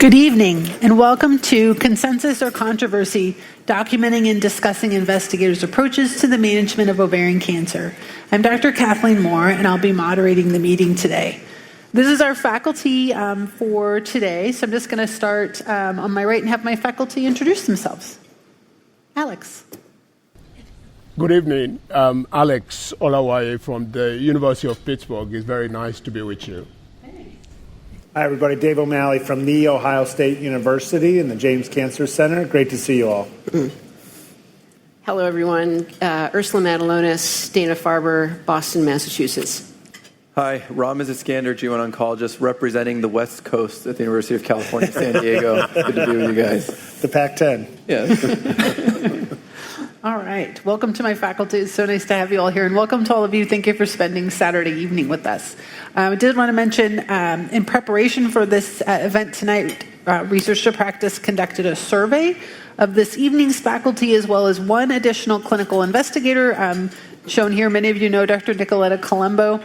Good evening, and welcome to Consensus or Controversy, documenting and discussing investigators' approaches to the management of ovarian cancer. I'm Dr. Kathleen Moore, and I'll be moderating the meeting today. This is our faculty for today, so I'm just going to start on my right and have my faculty introduce themselves. Alex. Good evening. Alex Olawaiye from the University of Pittsburgh. It's very nice to be with you. Hi, everybody. Dave O'Malley from the Ohio State University and the James Cancer Center. Great to see you all. Hello, everyone. Ursula Matulonis, Dana-Farber, Boston, Massachusetts. Hi, Ramez N Eskander, G1 oncologist, representing the West Coast at the University of California, San Diego. Good to be with you guys. The Pac-10. Yeah. All right. Welcome to my faculty. It's so nice to have you all here. And welcome to all of you. Thank you for spending Saturday evening with us. I did want to mention, in preparation for this event tonight, Research to Practice conducted a survey of this evening's faculty, as well as one additional clinical investigator. Shown here, many of you know Dr. Nicoletta Colombo.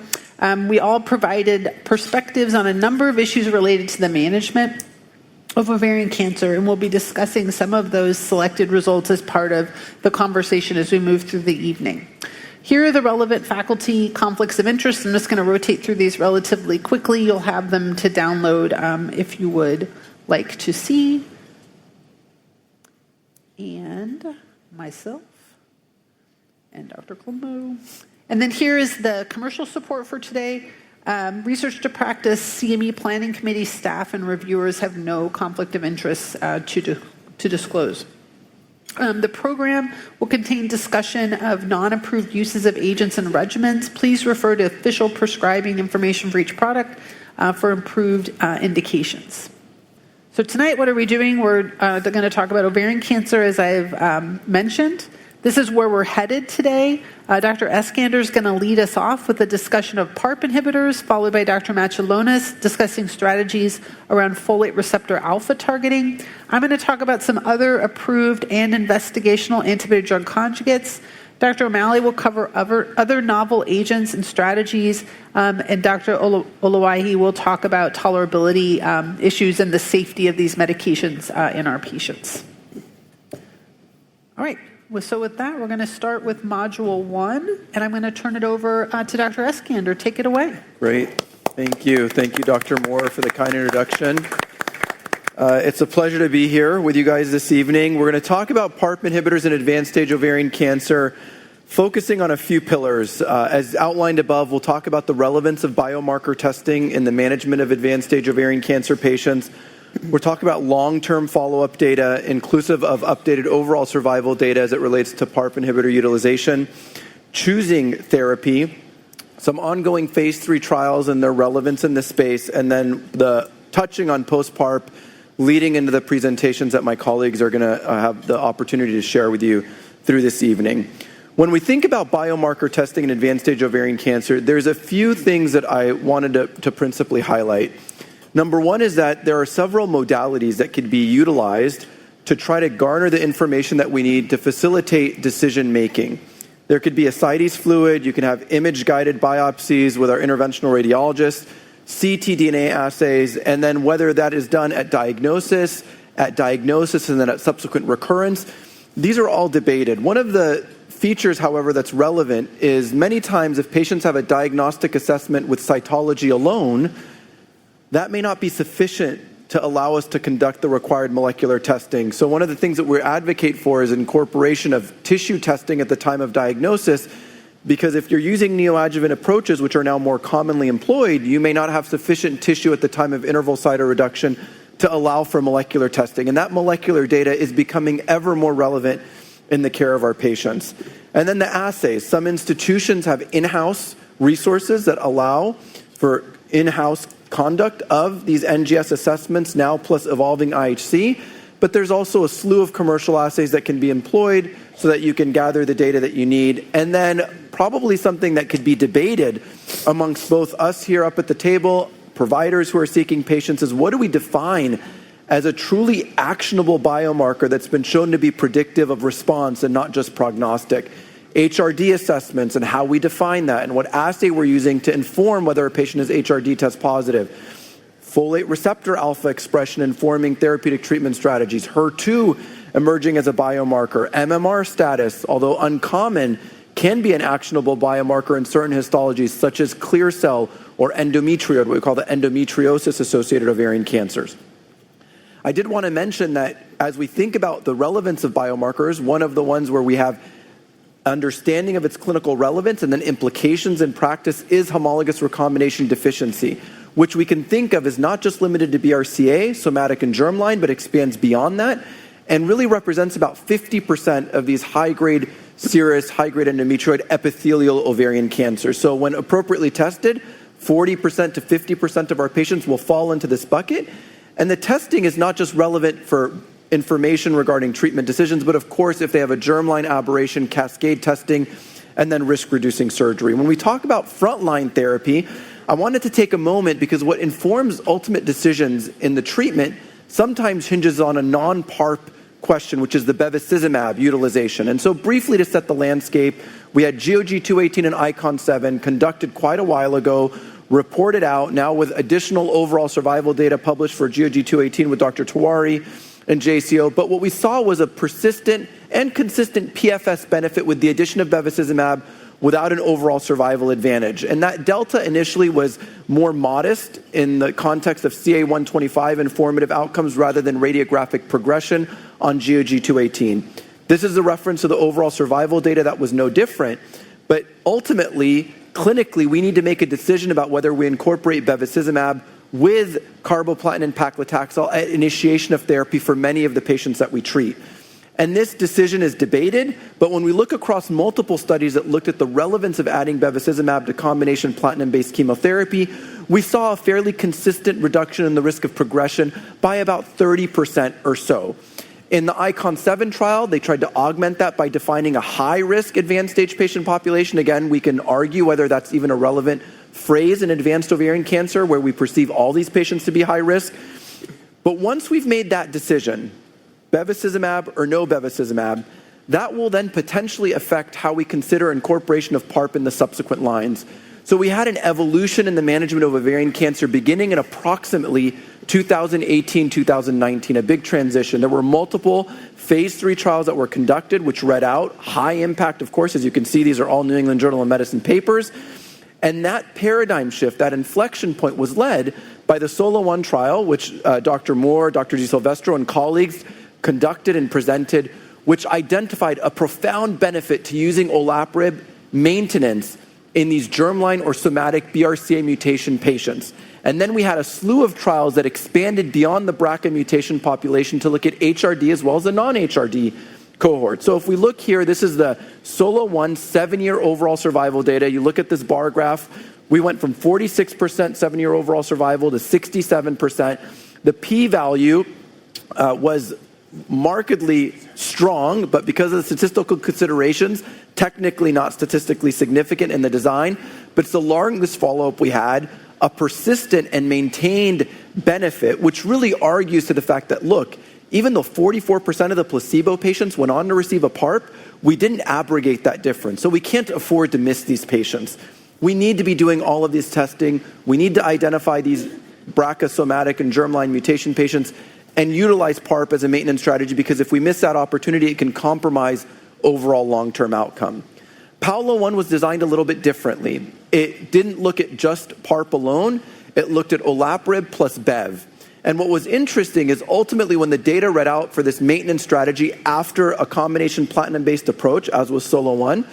We all provided perspectives on a number of issues related to the management of ovarian cancer, and we'll be discussing some of those selected results as part of the conversation as we move through the evening. Here are the relevant faculty conflicts of interest. I'm just going to rotate through these relatively quickly. You'll have them to download if you would like to see. And myself and Dr. Colombo. And then here is the commercial support for today. Research to Practice, CME Planning Committee staff and reviewers have no conflict of interest to disclose. The program will contain discussion of non-approved uses of agents and regimens. Please refer to official prescribing information for each product for improved indications. So tonight, what are we doing? We're going to talk about ovarian cancer, as I've mentioned. This is where we're headed today. Dr. Eskander is going to lead us off with a discussion of PARP inhibitors, followed by Dr. Matulonis discussing strategies around folate receptor alpha targeting. I'm going to talk about some other approved and investigational antibody-drug conjugates. Dr. O'Malley will cover other novel agents and strategies, and Dr. Olawaiye will talk about tolerability issues and the safety of these medications in our patients. All right. So with that, we're going to start with Module 1, and I'm going to turn it over to Dr. Eskander. Take it away. Great. Thank you. Thank you, Dr. Moore, for the kind introduction. It's a pleasure to be here with you guys this evening. We're going to talk about PARP inhibitors in advanced stage ovarian cancer, focusing on a few pillars. As outlined above, we'll talk about the relevance of biomarker testing in the management of advanced stage ovarian cancer patients. We're talking about long-term follow-up data, inclusive of updated overall survival data as it relates to PARP inhibitor utilization, choosing therapy, some ongoing phase 3 trials and their relevance in this space, and then the touching on post-PARP, leading into the presentations that my colleagues are going to have the opportunity to share with you through this evening. When we think about biomarker testing in advanced stage ovarian cancer, there's a few things that I wanted to principally highlight. Number one is that there are several modalities that could be utilized to try to garner the information that we need to facilitate decision making. There could be ascites fluid, you can have image-guided biopsies with our interventional radiologists, ctDNA assays, and then whether that is done at diagnosis, and then at subsequent recurrence. These are all debated. One of the features, however, that's relevant is many times if patients have a diagnostic assessment with cytology alone, that may not be sufficient to allow us to conduct the required molecular testing. So one of the things that we advocate for is incorporation of tissue testing at the time of diagnosis, because if you're using neoadjuvant approaches, which are now more commonly employed, you may not have sufficient tissue at the time of interval cytoreduction to allow for molecular testing. And that molecular data is becoming ever more relevant in the care of our patients. And then the assays. Some institutions have in-house resources that allow for in-house conduct of these NGS assessments now, plus evolving IHC, but there's also a slew of commercial assays that can be employed so that you can gather the data that you need. And then probably something that could be debated amongst both us here up at the table, providers who are seeking patients, is what do we define as a truly actionable biomarker that's been shown to be predictive of response and not just prognostic? HRD assessments and how we define that and what assay we're using to inform whether a patient is HRD test positive. folate receptor alpha expression informing therapeutic treatment strategies, HER2 emerging as a biomarker, MMR status, although uncommon, can be an actionable biomarker in certain histologies such as clear cell or endometrioid, what we call the endometriosis-associated ovarian cancers. I did want to mention that as we think about the relevance of biomarkers, one of the ones where we have understanding of its clinical relevance and then implications in practice is homologous recombination deficiency, which we can think of as not just limited to BRCA, somatic and germline, but expands beyond that and really represents about 50% of these high-grade serous, high-grade endometrioid epithelial ovarian cancers. So when appropriately tested, 40% to 50% of our patients will fall into this bucket. And the testing is not just relevant for information regarding treatment decisions, but of course, if they have a germline aberration, cascade testing, and then risk-reducing surgery. When we talk about frontline therapy, I wanted to take a moment because what informs ultimate decisions in the treatment sometimes hinges on a non-PARP question, which is the bevacizumab utilization. And so briefly to set the landscape, we had GOG 218 and ICON 7 conducted quite a while ago, reported out now with additional overall survival data published for GOG 218 with Dr. Tewari and JCO. But what we saw was a persistent and consistent PFS benefit with the addition of bevacizumab without an overall survival advantage. And that delta initially was more modest in the context of CA125 informative outcomes rather than radiographic progression on GOG 218. This is a reference to the overall survival data that was no different, but ultimately, clinically, we need to make a decision about whether we incorporate bevacizumab with carboplatin and paclitaxel at initiation of therapy for many of the patients that we treat. And this decision is debated, but when we look across multiple studies that looked at the relevance of adding bevacizumab to combination platinum-based chemotherapy, we saw a fairly consistent reduction in the risk of progression by about 30% or so. In the ICON 7 trial, they tried to augment that by defining a high-risk advanced stage patient population. Again, we can argue whether that's even a relevant phrase in advanced ovarian cancer where we perceive all these patients to be high risk. But once we've made that decision, bevacizumab or no bevacizumab, that will then potentially affect how we consider incorporation of PARP in the subsequent lines. So we had an evolution in the management of ovarian cancer beginning in approximately 2018, 2019, a big transition. There were multiple phase 3 trials that were conducted, which read out high impact, of course. As you can see, these are all New England Journal of Medicine papers. And that paradigm shift, that inflection point was led by the SOLO-1 trial, which Dr. Moore, Dr. DiSilvestro, and colleagues conducted and presented, which identified a profound benefit to using olaparib maintenance in these germline or somatic BRCA mutation patients. And then we had a slew of trials that expanded beyond the BRCA mutation population to look at HRD as well as the non-HRD cohort. So if we look here, this is the SOLO-1 7-year overall survival data. You look at this bar graph, we went from 46% 7-year overall survival to 67%. The p-value was markedly strong, but because of the statistical considerations, technically not statistically significant in the design, but it's the longest follow-up we had, a persistent and maintained benefit, which really argues to the fact that, look, even though 44% of the placebo patients went on to receive a PARP, we didn't abrogate that difference. So we can't afford to miss these patients. We need to be doing all of this testing. We need to identify these BRCA somatic and germline mutation patients and utilize PARP as a maintenance strategy, because if we miss that opportunity, it can compromise overall long-term outcome. PAOLA-1 was designed a little bit differently. It didn't look at just PARP alone. It looked at olaparib plus bev. And what was interesting is ultimately when the data read out for this maintenance strategy after a combination platinum-based approach, as was SOLO-1,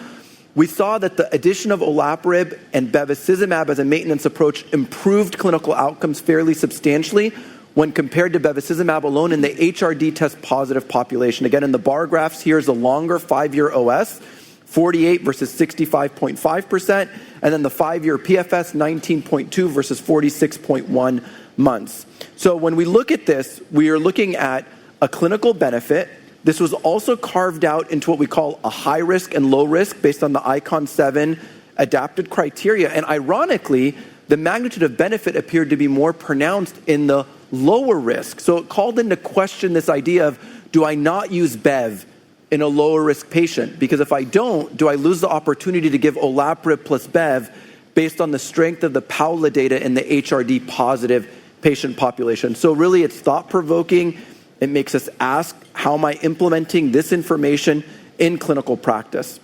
we saw that the addition of olaparib and bevacizumab as a maintenance approach improved clinical outcomes fairly substantially when compared to bevacizumab alone in the HRD test positive population. Again, in the bar graphs, here's a longer 5-year OS, 48 versus 65.5%, and then the 5-year PFS, 19.2 versus 46.1 months. So when we look at this, we are looking at a clinical benefit. This was also carved out into what we call a high risk and low risk based on the ICON 7 adapted criteria. And ironically, the magnitude of benefit appeared to be more pronounced in the lower risk. So it called into question this idea of, do I not use bev in a lower risk patient? Because if I don't, do I lose the opportunity to give olaparib plus bev based on the strength of the PAOLA data in the HRD positive patient population. So really, it's thought-provoking. It makes us ask, how am I implementing this information in clinical practice?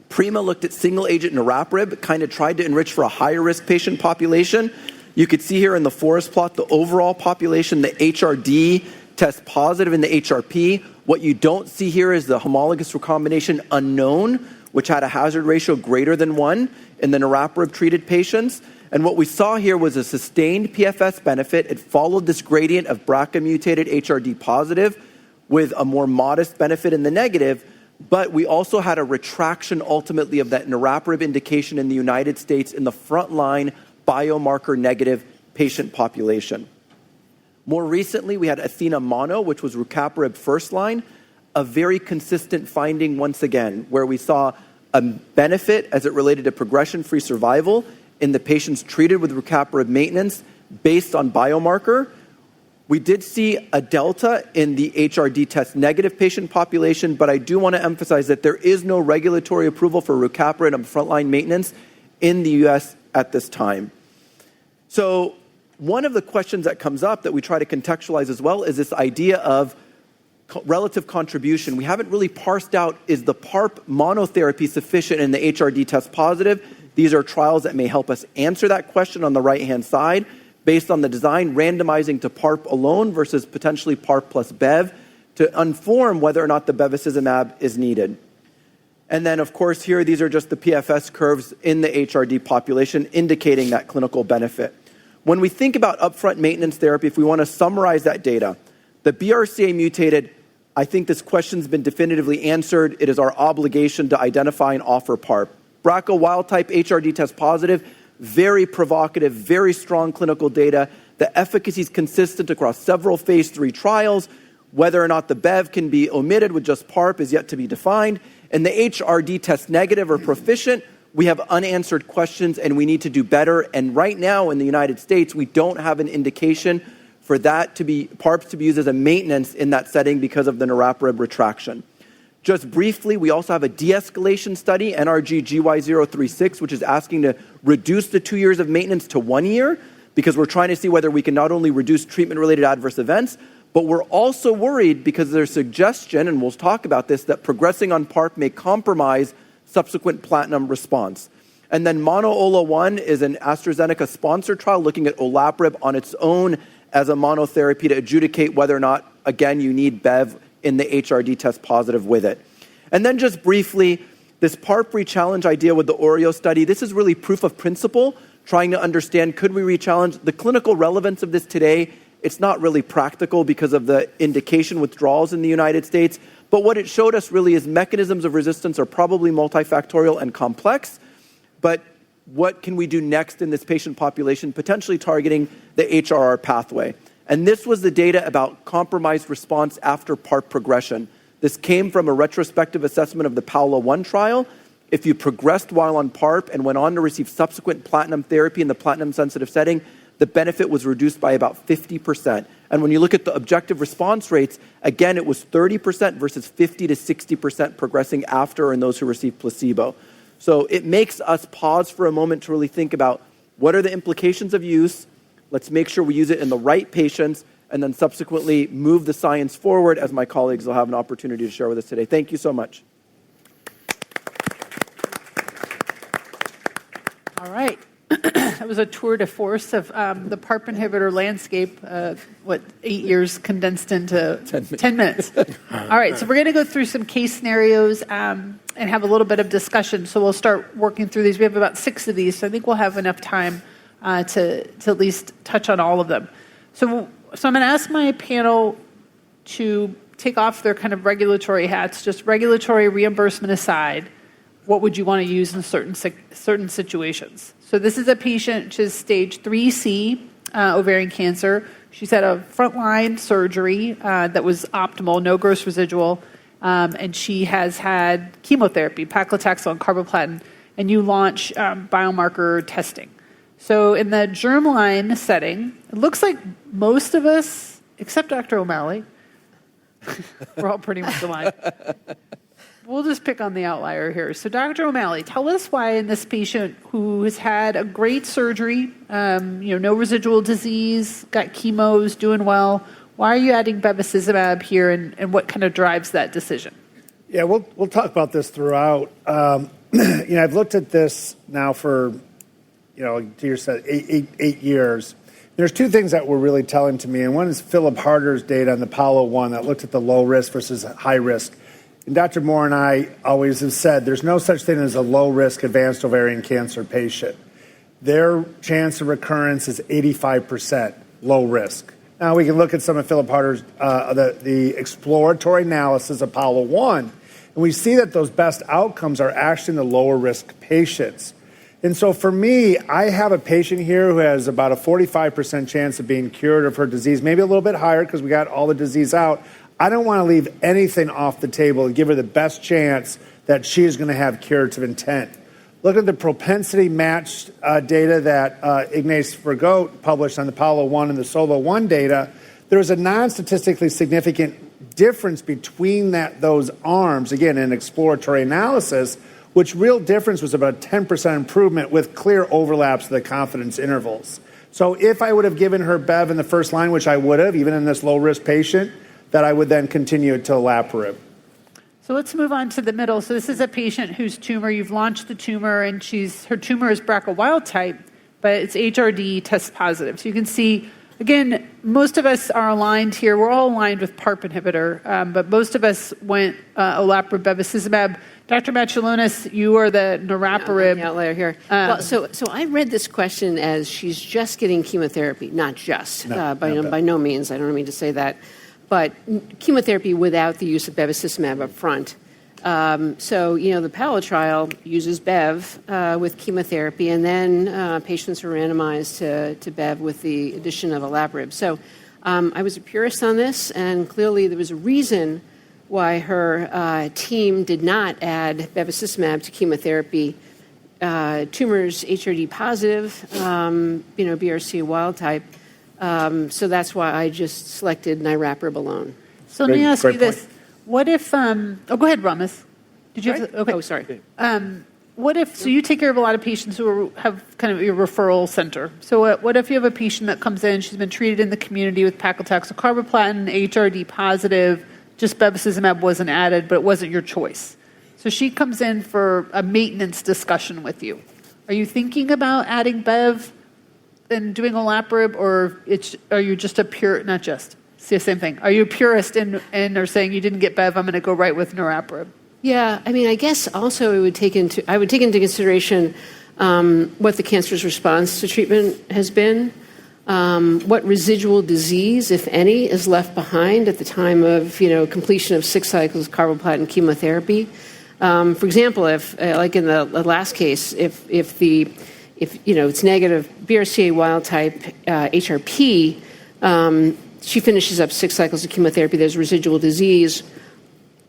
Prima looked at single-agent niraparib, kind of tried to enrich for a higher-risk patient population. You could see here in the forest plot the overall population, the HRD test positive in the HRP. What you don't see here is the homologous recombination unknown, which had a hazard ratio greater than 1 in the niraparib-treated patients. And what we saw here was a sustained PFS benefit. It followed this gradient of BRCA-mutated HRD positive with a more modest benefit in the negative, but we also had a retraction ultimately of that niraparib indication in the United States in the frontline biomarker-negative patient population. More recently, we had Athena Mono, which was rucaparib first line, a very consistent finding once again, where we saw a benefit as it related to progression-free survival in the patients treated with rucaparib maintenance based on biomarker. We did see a delta in the HRD test negative patient population, but I do want to emphasize that there is no regulatory approval for rucaparib and frontline maintenance in the US at this time. So one of the questions that comes up that we try to contextualize as well is this idea of relative contribution. We haven't really parsed out, is the PARP monotherapy sufficient in the HRD test positive? These are trials that may help us answer that question on the right-hand side based on the design randomizing to PARP alone versus potentially PARP plus BEV to inform whether or not the bevacizumab is needed. And then, of course, here, these are just the PFS curves in the HRD population indicating that clinical benefit. When we think about upfront maintenance therapy, if we want to summarize that data, the BRCA mutated, I think this question's been definitively answered. It is our obligation to identify and offer PARP. BRCA wild-type HRD test positive, very provocative, very strong clinical data. The efficacy is consistent across several phase 3 trials. Whether or not the BEV can be omitted with just PARP is yet to be defined. And the HRD test negative or proficient, we have unanswered questions and we need to do better. And right now in the United States, we don't have an indication for that to be, PARPs to be used as a maintenance in that setting because of the niraparib retraction. Just briefly, we also have a de-escalation study, NRG GY036, which is asking to reduce the 2 years of maintenance to 1 year because we're trying to see whether we can not only reduce treatment-related adverse events, but we're also worried because there's suggestion, and we'll talk about this, that progressing on PARP may compromise subsequent platinum response. And then Mono-OLA1 is an AstraZeneca-sponsored trial looking at olaparib on its own as a monotherapy to adjudicate whether or not, again, you need BEV in the HRD test positive with it. And then just briefly, this PARP re-challenge idea with the OREO study, this is really proof of principle, trying to understand, could we re-challenge? The clinical relevance of this today, it's not really practical because of the indication withdrawals in the United States, but what it showed us really is mechanisms of resistance are probably multifactorial and complex, but what can we do next in this patient population, potentially targeting the HRR pathway? And this was the data about compromised response after PARP progression. This came from a retrospective assessment of the PAOLA-1 trial. If you progressed while on PARP and went on to receive subsequent platinum therapy in the platinum-sensitive setting, the benefit was reduced by about 50%. And when you look at the objective response rates, again, it was 30% versus 50 to 60% progressing after in those who received placebo. So it makes us pause for a moment to really think about what are the implications of use. Let's make sure we use it in the right patients and then subsequently move the science forward, as my colleagues will have an opportunity to share with us today. Thank you so much. All right. That was a tour de force of the PARP inhibitor landscape, 8 years condensed into 10 minutes. All right, so we're going to go through some case scenarios and have a little bit of discussion. So we'll start working through these. We have about 6 of these, so I think we'll have enough time to at least touch on all of them. So I'm going to ask my panel to take off their kind of regulatory hats, just regulatory reimbursement aside. What would you want to use in certain situations? So this is a patient, which is stage 3C ovarian cancer. She's had a frontline surgery that was optimal, no gross residual, and she has had chemotherapy, paclitaxel and carboplatin, and you launch biomarker testing. So in the germline setting, it looks like most of us, except Dr. O'Malley, we're all pretty much aligned. we'll just pick on the outlier here. So Dr. O'Malley, tell us why in this patient who has had a great surgery, no residual disease, got chemo, is doing well, why are you adding bevacizumab here, and what kind of drives that decision? Yeah, we'll talk about this throughout. I've looked at this now for, to your set, eight years. There's two things that were really telling to me, and one is Philip Harder's data on the Apollo 1 that looked at the low risk versus high risk. And Dr. Moore and I always have said there's no such thing as a low risk advanced ovarian cancer patient. Their chance of recurrence is 85% low risk. Now we can look at some of Philip Harder's the exploratory analysis of Apollo 1, and we see that those best outcomes are actually in the lower risk patients. And so for me, I have a patient here who has about a 45% chance of being cured of her disease, maybe a little bit higher because we got all the disease out. I don't want to leave anything off the table and give her the best chance that she is going to have curative intent. Look at the propensity matched data that Ignace Vergote published on the Apollo 1 and the Solo 1 data. There was a non-statistically significant difference between those arms, again, in exploratory analysis, which real difference was about 10% improvement with clear overlaps of the confidence intervals. So if I would have given her Bev in the first line, which I would have, even in this low-risk patient, that I would then continue to olaparib. So let's move on to the middle. So this is a patient whose tumor, you've launched the tumor, and her tumor is BRCA wild type, but it's HRD test positive. So you can see, again, most of us are aligned here. We're all aligned with PARP inhibitor, but most of us went olaparib, bevacizumab. Dr. Matulonis, you are the niraparib. The outlier here. So I read this question as she's just getting chemotherapy, not just, by no means. I don't mean to say that. But chemotherapy without the use of bevacizumab up front. The PALA trial uses Bev with chemotherapy, and then patients are randomized to Bev with the addition of olaparib. So I was a purist on this, and clearly there was a reason why her team did not add bevacizumab to chemotherapy. Tumors HRD positive, BRCA wild type. So that's why I just selected niraparib alone. So let me ask you this. What if, go ahead, Ramez. Did you have, okay. Oh, sorry. What if, so you take care of a lot of patients who have kind of your referral center. So what if you have a patient that comes in, she's been treated in the community with paclitaxel carboplatin, HRD positive, just bevacizumab wasn't added, but it wasn't your choice. So she comes in for a maintenance discussion with you. Are you thinking about adding Bev and doing olaparib, or are you just a pure, not just, it's the same thing. Are you a purist and are saying you didn't get Bev, I'm going to go right with niraparib? Yeah, I mean, I guess also I would take into consideration what the cancer's response to treatment has been, what residual disease, if any, is left behind at the time of completion of 6 cycles of carboplatin chemotherapy. For example, if like in the last case, if it's negative BRCA wild type HRP, she finishes up 6 cycles of chemotherapy, there's residual disease,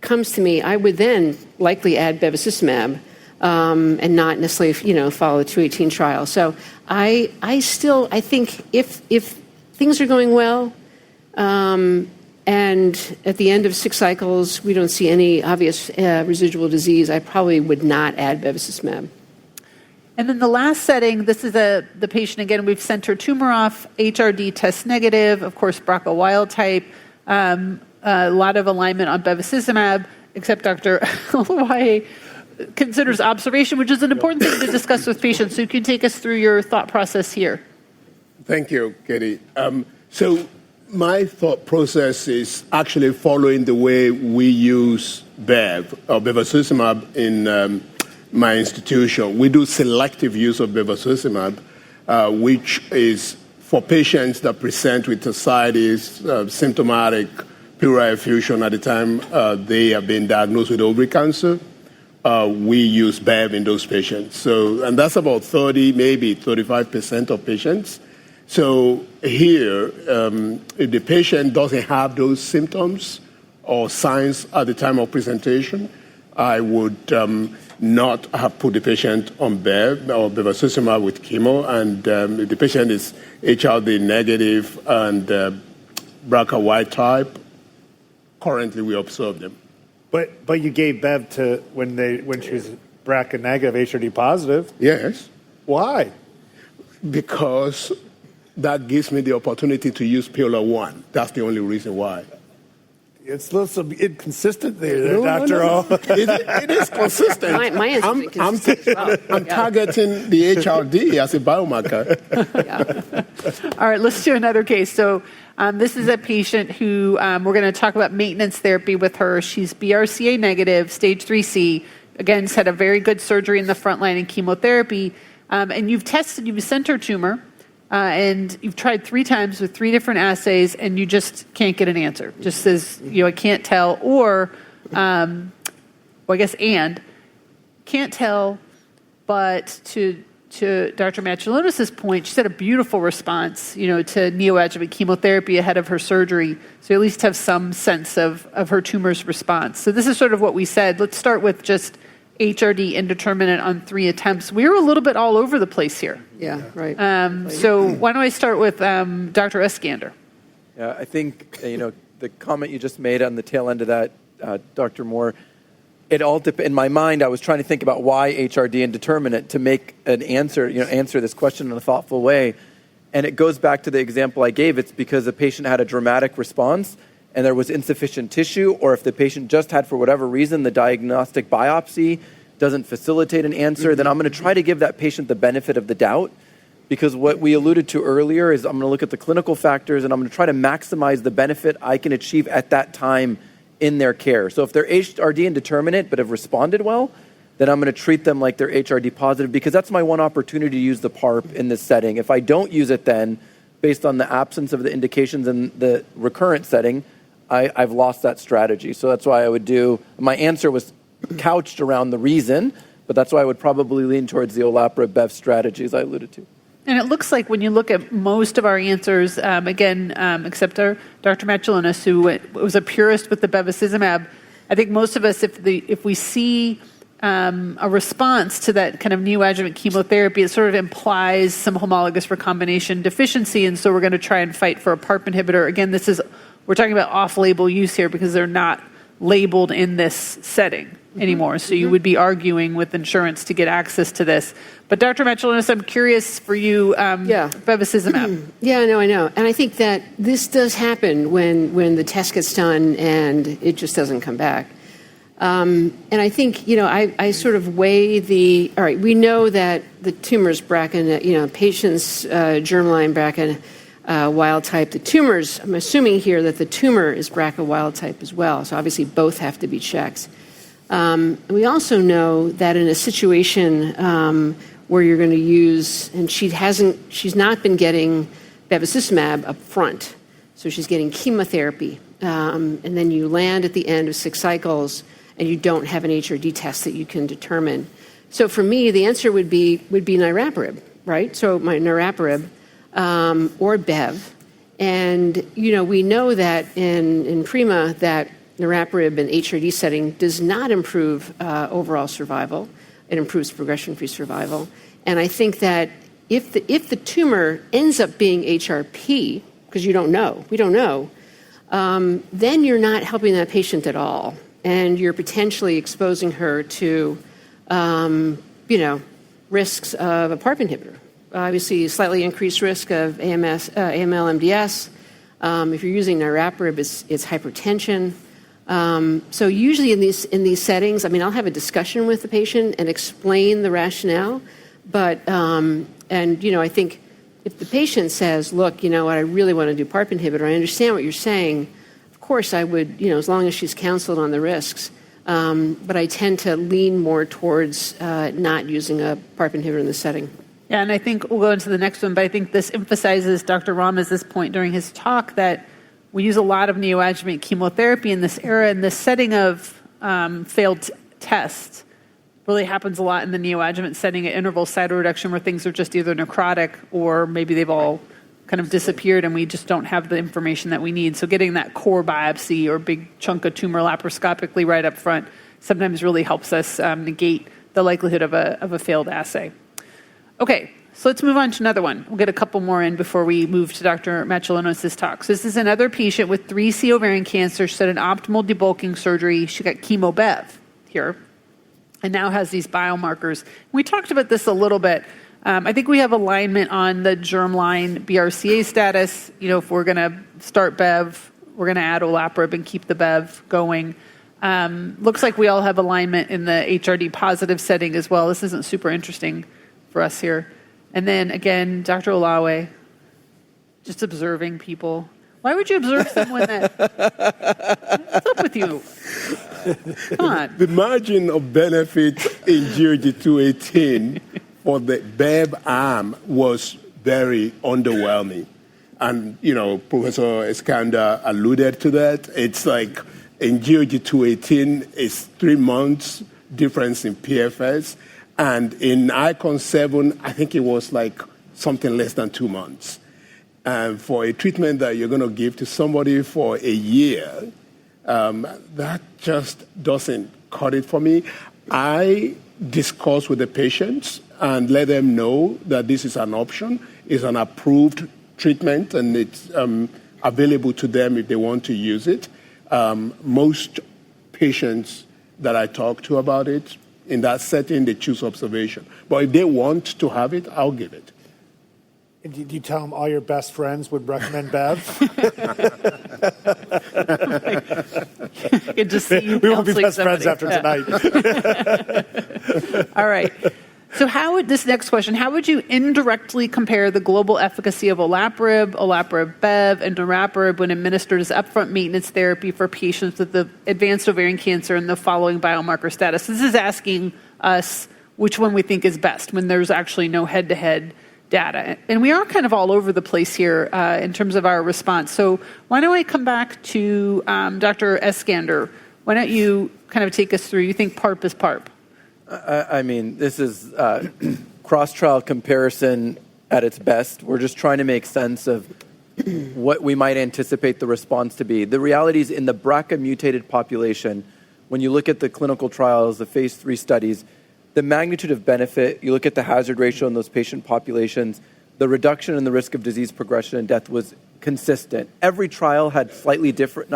comes to me, I would then likely add bevacizumab and not necessarily follow the 218 trial. So I think if things are going well and at the end of 6 cycles we don't see any obvious residual disease, I probably would not add bevacizumab. And then the last setting, this is the patient, again, we've sent her tumor off, HRD test negative, of course, BRCA wild type, a lot of alignment on bevacizumab, except Dr. Olawaiye considers observation, which is an important thing to discuss with patients. So you can take us through your thought process here. Thank you, Katie. So my thought process is actually following the way we use Bev, or bevacizumab, in my institution. We do selective use of bevacizumab, which is for patients that present with ascites, symptomatic pleural effusion at the time they have been diagnosed with ovarian cancer. We use Bev in those patients. So, and that's about 30, maybe 35% of patients. So here, if the patient doesn't have those symptoms or signs at the time of presentation, I would not have put the patient on Bev or bevacizumab with chemo. And if the patient is HRD negative and BRCA wild type, currently we observe them. But you gave Bev to when she was BRCA negative, HRD positive. Yes, Why? because that gives me the opportunity to use pillar 1. That's the only reason why. It's a little inconsistent there, Dr. O. It is consistent. My answer is inconsistent as well. I'm targeting the HRD as a biomarker. All right, let's do another case. So this is a patient who we're going to talk about maintenance therapy with her. She's BRCA negative, stage 3C. Again, has had a very good surgery in the front line and chemotherapy. And you've sent her tumor, and you've tried 3 times with 3 different assays, and you just can't get an answer. Just says, I can't tell, or, can't tell, but to Dr. Matulonis' point, she had a beautiful response, to neoadjuvant chemotherapy ahead of her surgery. So you at least have some sense of her tumor's response. So this is sort of what we said. Let's start with just HRD indeterminate on 3 attempts. We were a little bit all over the place here. Yeah, right. So why don't I start with Dr. Eskander? Yeah, I think, the comment you just made on the tail end of that, Dr. Moore, it all in my mind, I was trying to think about why HRD indeterminate to make an answer, answer this question in a thoughtful way. And it goes back to the example I gave. It's because the patient had a dramatic response and there was insufficient tissue, or if the patient just had, for whatever reason, the diagnostic biopsy doesn't facilitate an answer, then I'm going to try to give that patient the benefit of the doubt, because what we alluded to earlier is I'm going to look at the clinical factors and I'm going to try to maximize the benefit I can achieve at that time in their care. So if they're HRD indeterminate but have responded well, then I'm going to treat them like they're HRD positive, because that's my one opportunity to use the PARP in this setting. If I don't use it then, based on the absence of the indications in the recurrent setting, I've lost that strategy. So that's why I would my answer was couched around the reason, but that's why I would probably lean towards the olaparib Bev strategy, as I alluded to. And it looks like when you look at most of our answers, except Dr. Matulonis, who was a purist with the bevacizumab, I think most of us, if we see a response to that kind of neoadjuvant chemotherapy, it sort of implies some homologous recombination deficiency, and so we're going to try and fight for a PARP inhibitor. Again, we're talking about off-label use here because they're not labeled in this setting anymore. So you would be arguing with insurance to get access to this. But Dr. Matulonis, I'm curious for you, bevacizumab. Yeah, I know. And I think that this does happen when the test gets done and it just doesn't come back. And I think, I sort of weigh all right, we know that the tumor's BRCA, patient's germline BRCA wild type. The tumors, I'm assuming here that the tumor is BRCA wild type as well. So obviously both have to be checked. We also know that in a situation where you're going to use, and she's not been getting bevacizumab up front. So she's getting chemotherapy. And then you land at the end of 6 cycles and you don't have an HRD test that you can determine. So for me, the answer would be niraparib, right? So my niraparib or Bev. And, we know that in PRIMA that niraparib in HRD setting does not improve overall survival. It improves progression-free survival. And I think that if the tumor ends up being HRP, because we don't know, then you're not helping that patient at all. And you're potentially exposing her to, risks of a PARP inhibitor. Obviously, slightly increased risk of AML, MDS. If you're using niraparib, it's hypertension. So usually in these settings, I'll have a discussion with the patient and explain the rationale. But, I think if the patient says, look, I really want to do PARP inhibitor, I understand what you're saying. Of course, I would, as long as she's counseled on the risks. But I tend to lean more towards not using a PARP inhibitor in this setting. Yeah, and I think we'll go into the next one, but I think this emphasizes Dr. Ramez's point during his talk that we use a lot of neoadjuvant chemotherapy in this era, and the setting of failed tests really happens a lot in the neoadjuvant setting at interval cytoreduction where things are just either necrotic or maybe they've all kind of disappeared and we just don't have the information that we need. So getting that core biopsy or big chunk of tumor laparoscopically right up front sometimes really helps us negate the likelihood of a failed assay. Okay, So let's move on to another one. We'll get a couple more in before we move to Dr. Matulonis' talk. So this is another patient with 3C ovarian cancer. She had an optimal debulking surgery. She got chemo-bev here and now has these biomarkers. We talked about this a little bit. I think we have alignment on the germline BRCA status. You know, if we're going to start bev, we're going to add olaparib and keep the bev going. Looks like we all have alignment in the HRD positive setting as well. This isn't super interesting for us here. And then again, Dr. Olawaiye, just observing people. Why would you observe someone that? What's up with you? Come on. The margin of benefit in GOG218 for the BEV arm was very underwhelming. And, you know, Professor Eskander alluded to that. It's like in GOG218, it's 3 months difference in PFS. And in ICON 7, I think it was like something less than 2 months. And for a treatment that you're going to give to somebody for a year, that just doesn't cut it for me. I discuss with the patients and let them know that this is an option, it's an approved treatment, and it's available to them if they want to use it. Most patients that I talk to about it, in that setting, they choose observation. But if they want to have it, I'll give it. And did you tell them all your best friends would recommend Bev? I can just see you We won't be counseling best friends somebody. after tonight. All right. So this next question, how would you indirectly compare the global efficacy of olaparib, olaparib-bev, and niraparib when administered as upfront maintenance therapy for patients with the advanced ovarian cancer and the following biomarker status? This is asking us which one we think is best when there's actually no head-to-head data. And we are kind of all over the place here in terms of our response. So why don't I come back to Dr. Eskander? Why don't you kind of take us through, you think PARP is PARP? I mean, this is cross-trial comparison at its best. We're just trying to make sense of what we might anticipate the response to be. The reality is in the BRCA-mutated population, when you look at the clinical trials, the phase 3 studies, the magnitude of benefit, you look at the hazard ratio in those patient populations, the reduction in the risk of disease progression and death was consistent. Every trial had slightly different,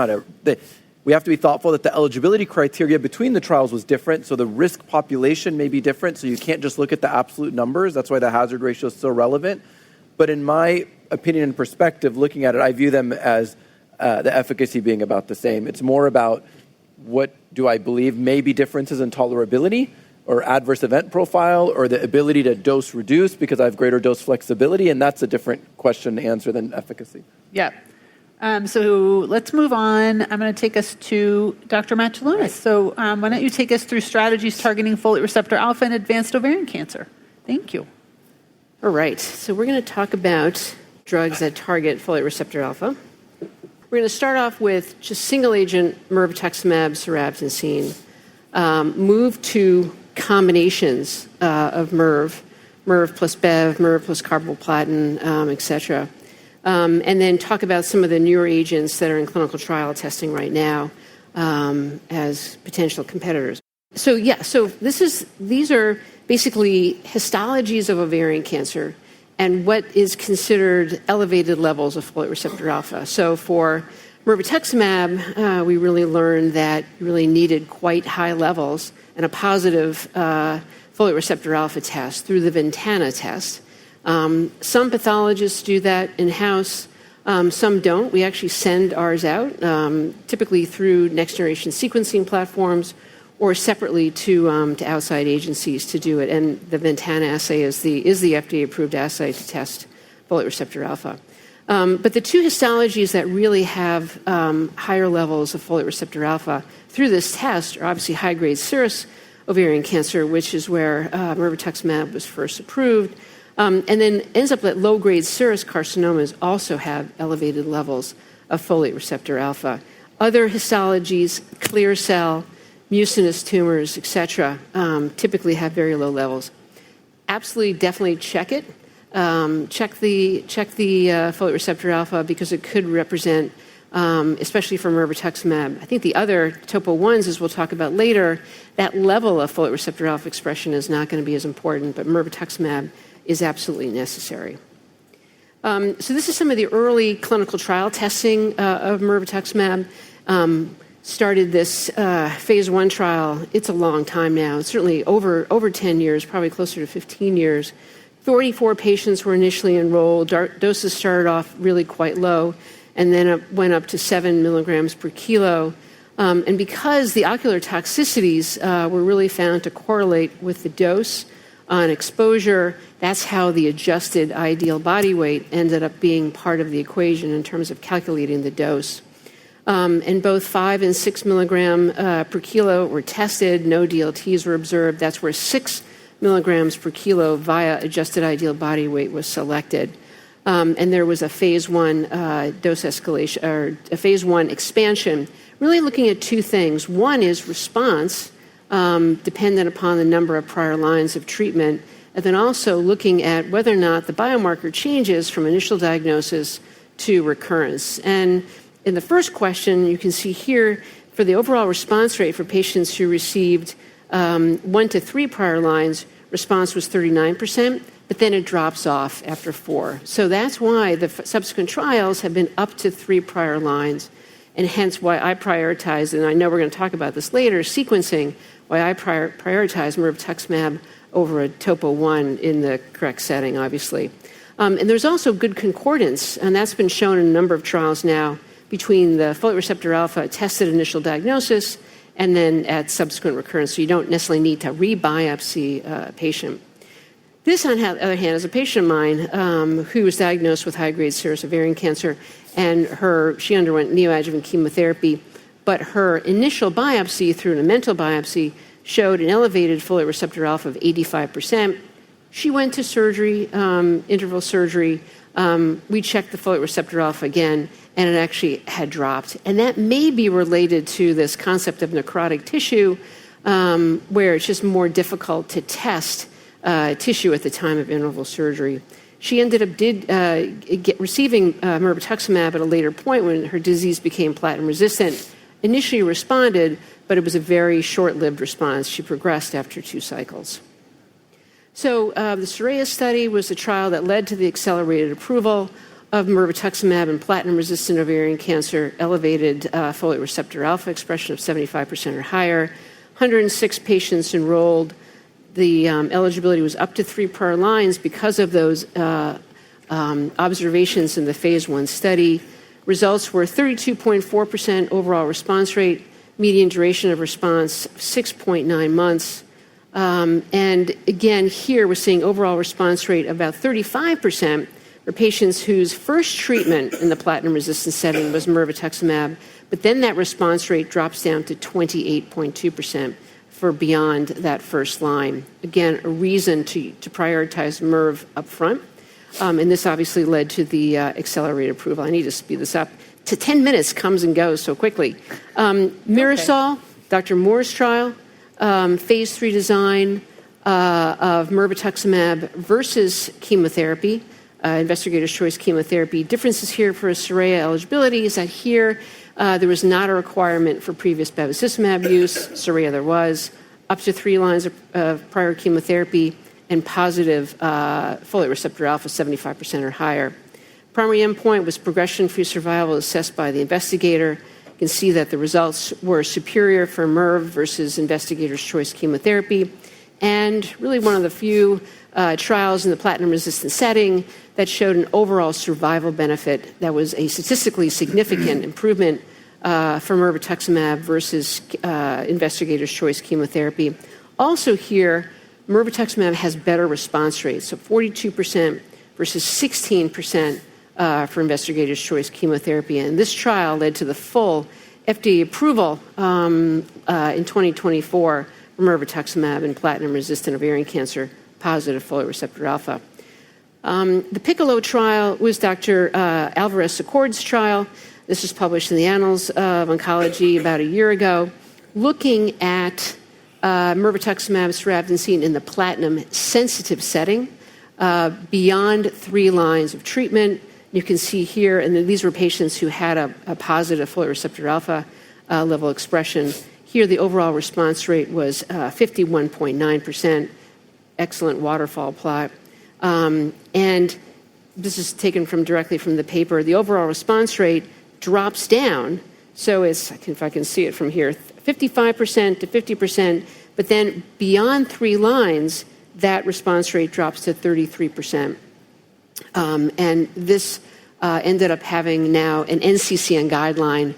we have to be thoughtful that the eligibility criteria between the trials was different, so the risk population may be different, so you can't just look at the absolute numbers. That's why the hazard ratio is so relevant. But in my opinion and perspective, looking at it, I view them as the efficacy being about the same. It's more about what do I believe may be differences in tolerability or adverse event profile or the ability to dose reduce because I have greater dose flexibility, and that's a different question to answer than efficacy. Yeah. So let's move on. I'm going to take us to Dr. Matulonis. Right. So why don't you take us through strategies targeting folate receptor alpha and advanced ovarian cancer? Thank you. All right. So we're going to talk about drugs that target folate receptor alpha. We're going to start off with just single-agent mirvetuximab soravtansine, move to combinations of MIRV plus BEV, MIRV plus carboplatin, et cetera. And then talk about some of the newer agents that are in clinical trial testing right now as potential competitors. So these are basically histologies of ovarian cancer and what is considered elevated levels of folate receptor alpha. So for mirvetuximab, we really learned that you really needed quite high levels and a positive folate receptor alpha test through the Ventana test. Some pathologists do that in-house. Some don't. We actually send ours out, typically through next-generation sequencing platforms or separately to outside agencies to do it. And the Ventana assay is the FDA-approved assay to test folate receptor alpha. But the two histologies that really have higher levels of folate receptor alpha through this test are obviously high-grade serous ovarian cancer, which is where mirvetuximab was first approved. And then ends up that low-grade serous carcinomas also have elevated levels of folate receptor alpha. Other histologies, clear cell, mucinous tumors, et cetera, typically have very low levels. Absolutely, definitely check it. Check the folate receptor alpha because it could represent, especially for mirvetuximab. I think the other topo 1s, as we'll talk about later, that level of folate receptor alpha expression is not going to be as important, but mirvetuximab is absolutely necessary. So this is some of the early clinical trial testing of mirvetuximab. Started this phase 1 trial. It's a long time now. It's certainly over 10 years, probably closer to 15 years. 44 patients were initially enrolled. Doses started off really quite low and then went up to 7 milligrams per kilo. And because the ocular toxicities were really found to correlate with the dose on exposure, that's how the adjusted ideal body weight ended up being part of the equation in terms of calculating the dose. And both 5 and 6 milligram per kilo were tested. No DLTs were observed. That's where 6 milligrams per kilo via adjusted ideal body weight was selected. And there was a phase 1 dose escalation, or a phase 1 expansion, really looking at two things. One is response, dependent upon the number of prior lines of treatment, and then also looking at whether or not the biomarker changes from initial diagnosis to recurrence. And in the first question, you can see here for the overall response rate for patients who received 1 to 3 prior lines, response was 39%, but then it drops off after 4. So that's why the subsequent trials have been up to 3 prior lines, and hence why I prioritize, and I know we're going to talk about this later, sequencing, why I prioritize mirvetuximab over a topo-1 in the correct setting, obviously. And there's also good concordance, and that's been shown in a number of trials now, between the folate receptor alpha tested initial diagnosis and then at subsequent recurrence. So you don't necessarily need to rebiopsy a patient. This, on the other hand, is a patient of mine who was diagnosed with high-grade serous ovarian cancer, and she underwent neoadjuvant chemotherapy, but her initial biopsy through an mental biopsy showed an elevated folate receptor alpha of 85%. She went to surgery, interval surgery. We checked the folate receptor alpha again, and it actually had dropped. And that may be related to this concept of necrotic tissue, where it's just more difficult to test tissue at the time of interval surgery. She ended up receiving mirvetuximab at a later point when her disease became platinum resistant. Initially responded, but it was a very short-lived response. She progressed after 2 cycles. So the SORAYA study was the trial that led to the accelerated approval of mirvetuximab in platinum-resistant ovarian cancer, elevated folate receptor alpha expression of 75% or higher. 106 patients enrolled. The eligibility was up to 3 prior lines because of those observations in the phase 1 study. Results were 32.4% overall response rate, median duration of response 6.9 months. And again, here we're seeing overall response rate about 35% for patients whose first treatment in the platinum-resistant setting was mirvetuximab, but then that response rate drops down to 28.2% for beyond that first line. Again, a reason to prioritize MIRV up front. And this obviously led to the accelerated approval. I need to speed this up. To 10 minutes comes and goes so quickly. Mirasol, Dr. Moore's trial, phase 3 design of mirvetuximab versus chemotherapy, investigator's choice chemotherapy. Differences here for SORAYA eligibility is that here there was not a requirement for previous bevacizumab use. SORAYA there was. Up to 3 lines of prior chemotherapy and positive folate receptor alpha 75% or higher. Primary endpoint was progression-free survival assessed by the investigator. You can see that the results were superior for MIRV versus investigator's choice chemotherapy, and really one of the few trials in the platinum-resistant setting that showed an overall survival benefit that was a statistically significant improvement for mirvetuximab versus investigator's choice chemotherapy. Also here, mirvetuximab has better response rates, so 42% versus 16% for investigator's choice chemotherapy. And this trial led to the full FDA approval in 2024 for mirvetuximab in platinum-resistant ovarian cancer, positive folate receptor alpha. The PICCOLO trial was Dr. Alvarez-Secord's trial. This was published in the Annals of Oncology about a year ago, looking at mirvetuximab soravtansine in the platinum-sensitive setting beyond 3 lines of treatment. You can see here, and these were patients who had a positive folate receptor alpha level expression. Here, the overall response rate was 51.9%, excellent waterfall plot. And this is taken directly from the paper. The overall response rate drops down. So it's, if I can see it from here, 55% to 50%, but then beyond 3 lines, that response rate drops to 33%. And this ended up having now an NCCN guideline,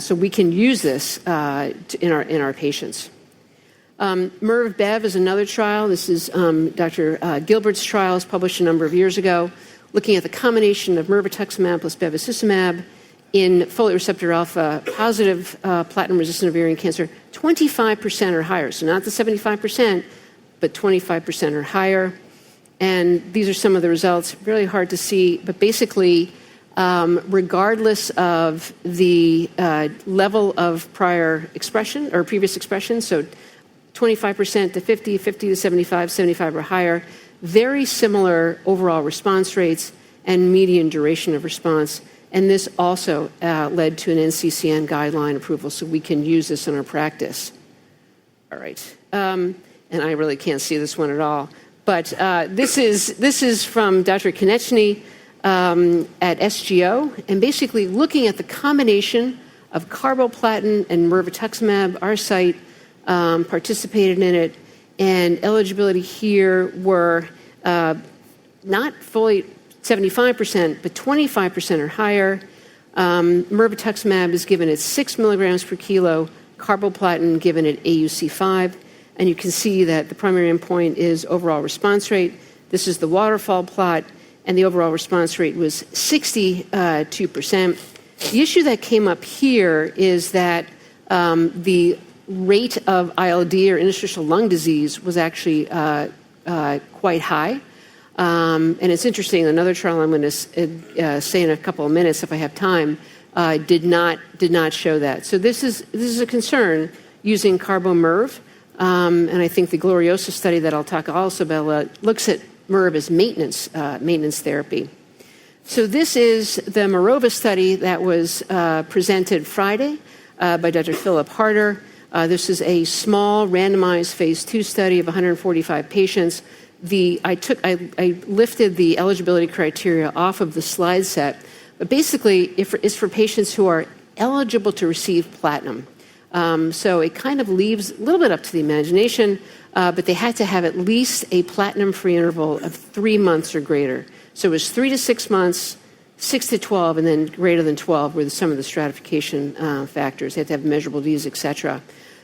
so we can use this in our patients. MIRV-BEV is another trial. This is Dr. Gilbert's trial. It was published a number of years ago, looking at the combination of mirvetuximab plus bevacizumab in folate receptor alpha positive platinum-resistant ovarian cancer, 25% or higher. So not the 75%, but 25% or higher. And these are some of the results. Really hard to see, but basically, regardless of the level of prior expression or previous expression, so 25% to 50, 50 to 75, 75 or higher, very similar overall response rates and median duration of response. And this also led to an NCCN guideline approval, so we can use this in our practice. All right. And I really can't see this one at all. But this is from Dr. Konechny at SGO, and basically looking at the combination of carboplatin and mirvetuximab. Our site participated in it, and eligibility here were not fully 75%, but 25% or higher. Mirvetuximab is given at 6 milligrams per kilo, carboplatin given at AUC5. And you can see that the primary endpoint is overall response rate. This is the waterfall plot, and the overall response rate was 62%. The issue that came up here is that the rate of ILD or interstitial lung disease was actually quite high. And it's interesting, another trial I'm going to say in a couple of minutes if I have time, did not show that. So this is a concern using carbo-MIRV. And I think the Gloriosa study that I'll talk also about looks at MIRV as maintenance therapy. So this is the Mirova study that was presented Friday by Dr. Philip Harder. This is a small randomized phase 2 study of 145 patients. I lifted the eligibility criteria off of the slide set, but basically it's for patients who are eligible to receive platinum. So it kind of leaves a little bit up to the imagination, but they had to have at least a platinum-free interval of 3 months or greater. So it was 3 to 6 months, 6 to 12, and then greater than 12 were some of the stratification factors. They had to have measurable disease, et cetera.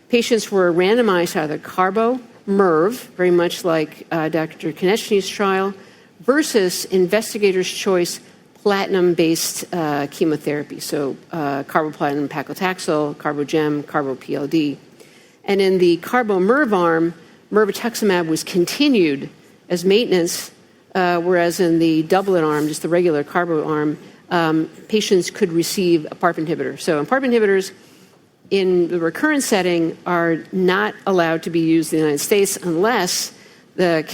Patients were randomized to either carbo, MIRV, very much like Dr. Konechny's trial, versus investigator's choice platinum-based chemotherapy, so carboplatin, paclitaxel, carbogem, carbo-PLD. And in the carbo-MIRV arm, mirvetuximab was continued as maintenance, whereas in the doublet arm, just the regular carbo arm, patients could receive a PARP inhibitor. So PARP inhibitors in the recurrent setting are not allowed to be used in the United States unless the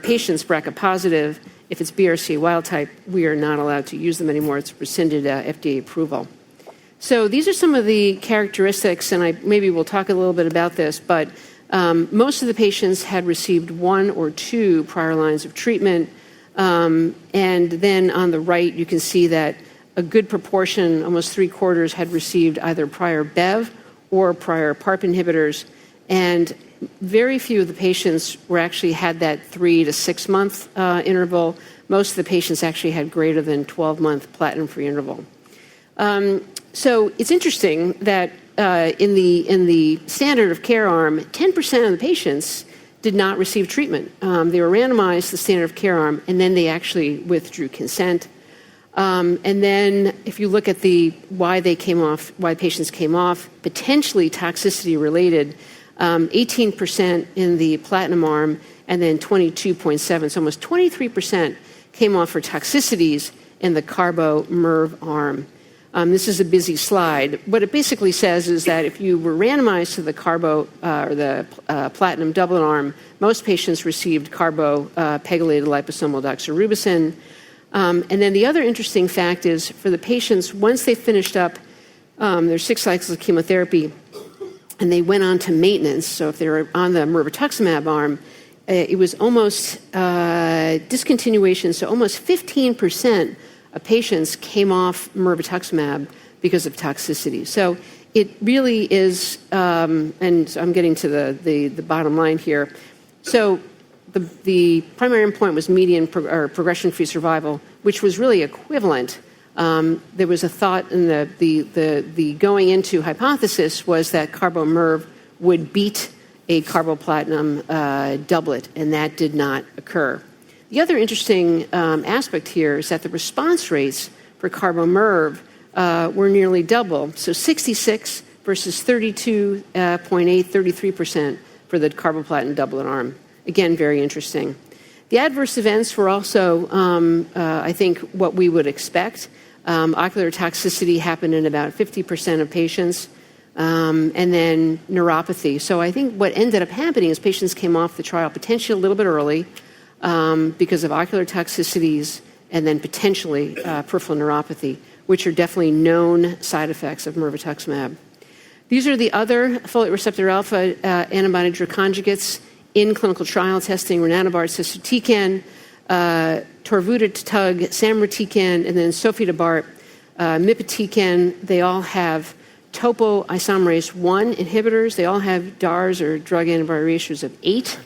patient's BRCA positive. If it's BRCA wild type, we are not allowed to use them anymore. It's rescinded FDA approval. So these are some of the characteristics, and maybe we'll talk a little bit about this, but most of the patients had received 1 or 2 prior lines of treatment. And then on the right, you can see that a good proportion, almost 3/4, had received either prior BEV or prior PARP inhibitors. And very few of the patients actually had that 3 to 6 month interval. Most of the patients actually had greater than 12-month platinum-free interval. So it's interesting that in the standard of care arm, 10% of the patients did not receive treatment. They were randomized to the standard of care arm, and then they actually withdrew consent. And then if you look at why patients came off, potentially toxicity related, 18% in the platinum arm, and then 22.7%, so almost 23% came off for toxicities in the carbo-MIRV arm. This is a busy slide. What it basically says is that if you were randomized to the carbo or the platinum doublet arm, most patients received carbo pegylated liposomal doxorubicin. And then the other interesting fact is for the patients, once they finished up their 6 cycles of chemotherapy and they went on to maintenance, so if they were on the mirvetuximab arm, it was almost discontinuation. So almost 15% of patients came off mirvetuximab because of toxicity. So it really is, and I'm getting to the bottom line here. So the primary endpoint was median progression-free survival, which was really equivalent. There was a thought in the going into hypothesis was that carbo-mirv would beat a carboplatinum doublet, and that did not occur. The other interesting aspect here is that the response rates for carbo-mirv were nearly double. So 66 versus 32.8, 33% for the carboplatin doublet arm. Again, very interesting. The adverse events were also, I think, what we would expect. Ocular toxicity happened in about 50% of patients, and then neuropathy. So I think what ended up happening is patients came off the trial potentially a little bit early because of ocular toxicities and then potentially peripheral neuropathy, which are definitely known side effects of mirvetuximab. These are the other folate receptor alpha antibody-drug conjugates in clinical trial testing: ranabart, sesutican, torvutatug, samratican, and then sofidabart, mipitecan. They all have topoisomerase 1 inhibitors. They all have DARs, or drug antibody ratios, of 8.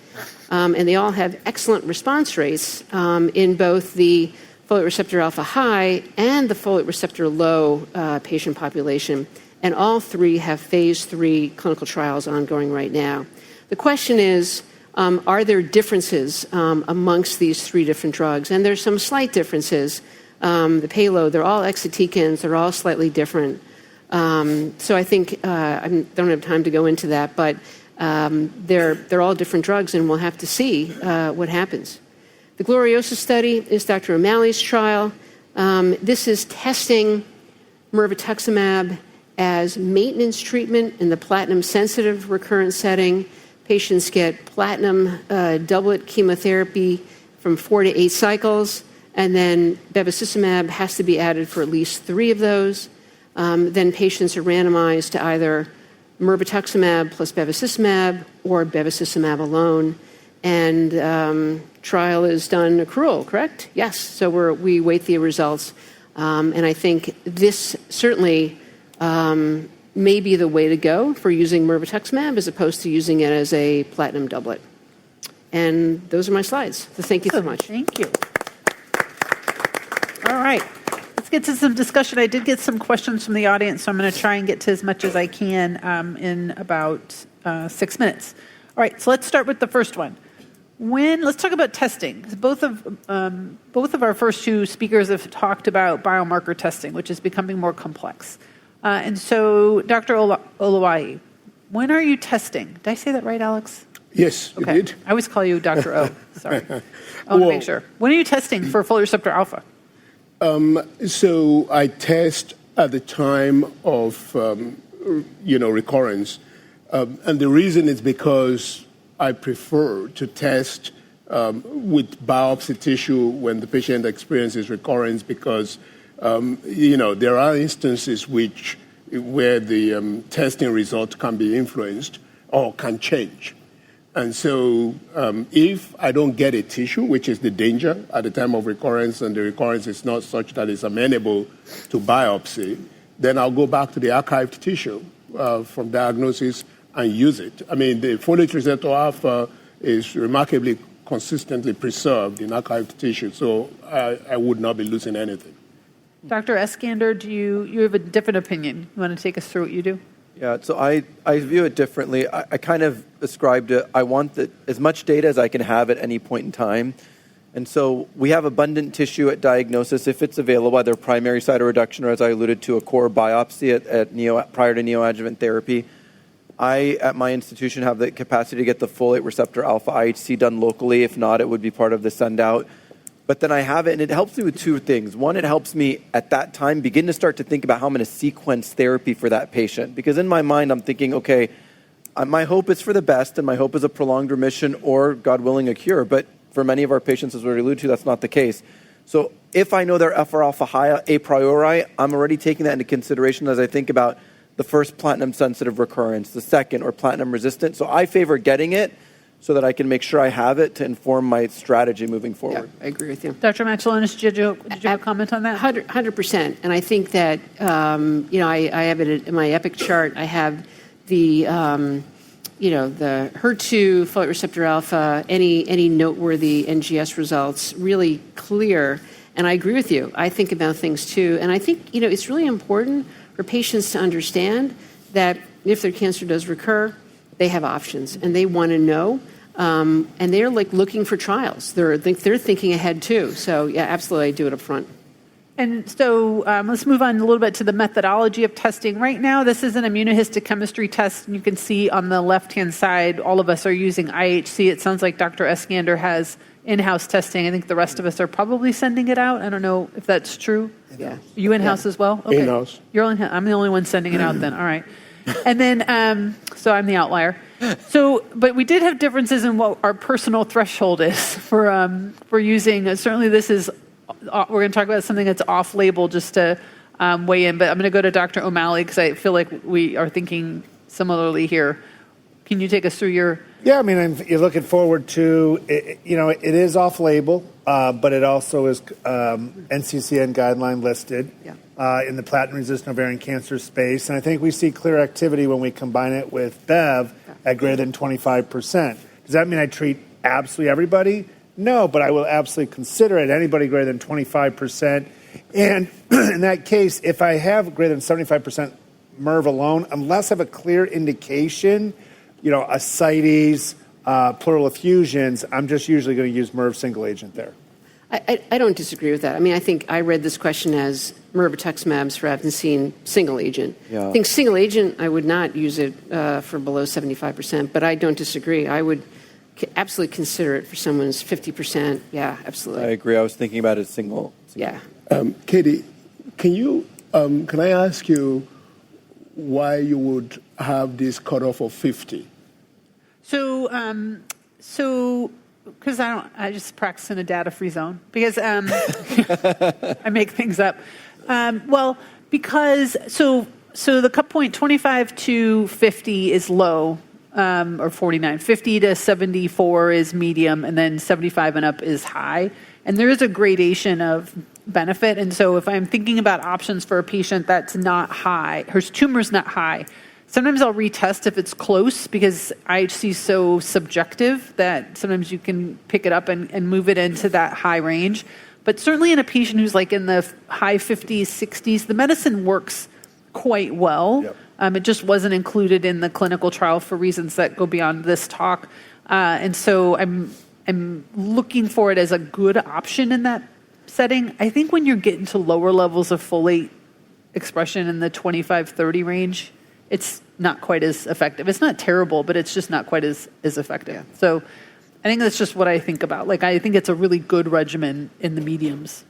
And they all have excellent response rates in both the folate receptor alpha high and the folate receptor low patient population. And all three have phase 3 clinical trials ongoing right now. The question is, are there differences amongst these three different drugs? And there's some slight differences. The payload, they're all exatecans, they're all slightly different. So I think, I don't have time to go into that, but they're all different drugs, and we'll have to see what happens. The Gloriosa study is Dr. O'Malley's trial. This is testing mirvetuximab as maintenance treatment in the platinum-sensitive recurrent setting. Patients get platinum doublet chemotherapy from 4 to 8 cycles, and then bevacizumab has to be added for at least 3 of those. Then patients are randomized to either mirvetuximab plus bevacizumab or bevacizumab alone. And trial is done accrual, correct? Yes. So we wait the results. And I think this certainly may be the way to go for using mirvetuximab as opposed to using it as a platinum doublet. And those are my slides. So thank you so much. Thank you. All right. Let's get to some discussion. I did get some questions from the audience, so I'm going to try and get to as much as I can in about 6 minutes. All right, so let's start with the first one. Let's talk about testing. Both of our first 2 speakers have talked about biomarker testing, which is becoming more complex. And so, Dr. Olawaiye, when are you testing? Did I say that right, Alex? Yes, okay. you did. I always call you Dr. O. Sorry. I want to make sure. When are you testing for folate receptor alpha? So I test at the time of, recurrence. And the reason is because I prefer to test with biopsy tissue when the patient experiences recurrence because, there are instances where the testing result can be influenced or can change. And so if I don't get a tissue, which is the danger at the time of recurrence, and the recurrence is not such that it's amenable to biopsy, then I'll go back to the archived tissue from diagnosis and use it. I mean, the folate receptor alpha is remarkably consistently preserved in archived tissue, so I would not be losing anything. Dr. Eskander, do you have a different opinion? You want to take us through what you do? Yeah, so I view it differently. I kind of described it, I want as much data as I can have at any point in time. And so we have abundant tissue at diagnosis if it's available, either primary cytoreduction or, as I alluded to, a core biopsy prior to neoadjuvant therapy. I, at my institution, have the capacity to get the folate receptor alpha IHC done locally. If not, it would be part of the send-out. But then I have it, and it helps me with 2 things. One, it helps me at that time begin to start to think about how I'm going to sequence therapy for that patient. Because in my mind, I'm thinking, okay, my hope is for the best, and my hope is a prolonged remission or, God willing, a cure. But for many of our patients, as we already alluded to, that's not the case. So if I know they're FR alpha high a priori, I'm already taking that into consideration as I think about the first platinum-sensitive recurrence, the second, or platinum-resistant. So I favor getting it so that I can make sure I have it to inform my strategy moving Yeah, forward. I agree with you. Dr. Matulonis, did you have a comment on that? 100%. And I think that, I have it in my EPIC chart. I have the, the HER2, folate receptor alpha, any noteworthy NGS results really clear. And I agree with you. I think about things too. And I think, it's really important for patients to understand that if their cancer does recur, they have options and they want to know. And they're like looking for trials. They're thinking ahead too. So yeah, absolutely, I do it up front. And so let's move on a little bit to the methodology of testing. Right now, this is an immunohistochemistry test. And you can see on the left-hand side, all of us are using IHC. It sounds like Dr. Eskander has in-house testing. I think the rest of us are probably sending it out. I don't know if that's true. Yeah. You in-house as well? Okay. In-house. I'm the only one sending it out then. All right. And then, so I'm the outlier. So, but we did have differences in what our personal threshold is for using. Certainly, this is. We're going to talk about something that's off-label just to weigh in. But I'm going to go to Dr. O'Malley because I feel like we are thinking similarly here. Can you take us through your? Yeah, I mean, you're looking forward to, it is off-label, but it also is NCCN guideline listed in the platinum-resistant ovarian cancer space. And I think we see clear activity when we combine it with Bev at greater than 25%. Does that mean I treat absolutely everybody? No, but I will absolutely consider it anybody greater than 25%. And in that case, if I have greater than 75% MERV alone, unless I have a clear indication, ascites, pleural effusions, I'm just usually going to use MERV single agent there. I don't disagree with that. I mean, I think I read this question as mirvetuximab soravtansine single agent. Yeah. I think single agent, I would not use it for below 75%, but I don't disagree. I would absolutely consider it for someone's 50%. Yeah, absolutely. I agree. I was thinking about it single. Yeah. Katie, can I ask you why you would have this cutoff of 50? So because I just practice in a data-free zone because I make things up. Because the cut point 25 to 50 is low. Or 49. 50 to 74 is medium, and then 75 and up is high. And there is a gradation of benefit. And so if I'm thinking about options for a patient that's not high, her tumor's not high, sometimes I'll retest if it's close because IHC is so subjective that sometimes you can pick it up and move it into that high range. But certainly in a patient who's like in the high 50s, 60s, the medicine works quite well. Yep. It just wasn't included in the clinical trial for reasons that go beyond this talk. And so I'm looking for it as a good option in that setting. I think when you're getting to lower levels of folate expression in the 25-30 range, it's not quite as effective. It's not terrible, but it's just not quite as effective. Yeah. So I think that's just what I think about. Like, I think it's a really good regimen in the mediums.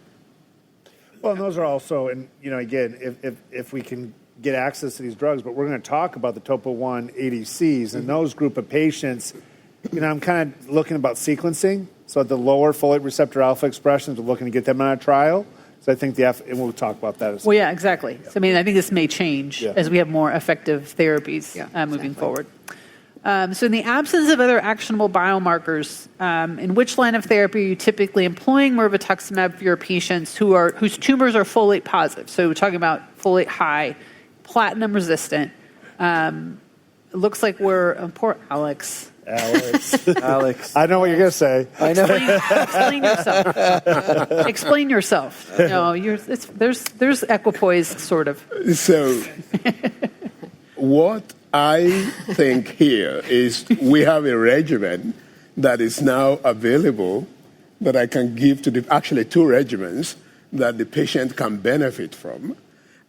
Well, and those are also, and again, if we can get access to these drugs, but we're going to talk about the topo-1 ADCs and those group of patients. I'm kind of looking about sequencing. So at the lower folate receptor alpha expressions, we're looking to get them on a trial. So I think and we'll talk about that as well. Well, yeah, exactly. Yeah. So, I mean, I think this may change as we have more effective therapies moving forward. So in the absence of other actionable biomarkers, in which line of therapy are you typically employing mirvetuximab for your patients whose tumors are folate positive? So we're talking about folate high, platinum resistant. It looks like poor Alex. Alex. I know what you're going to say. I know. Explain yourself. Explain yourself. No, there's equipoise, sort of. So what I think here is we have a regimen that is now available that I can give to actually two regimens that the patient can benefit from.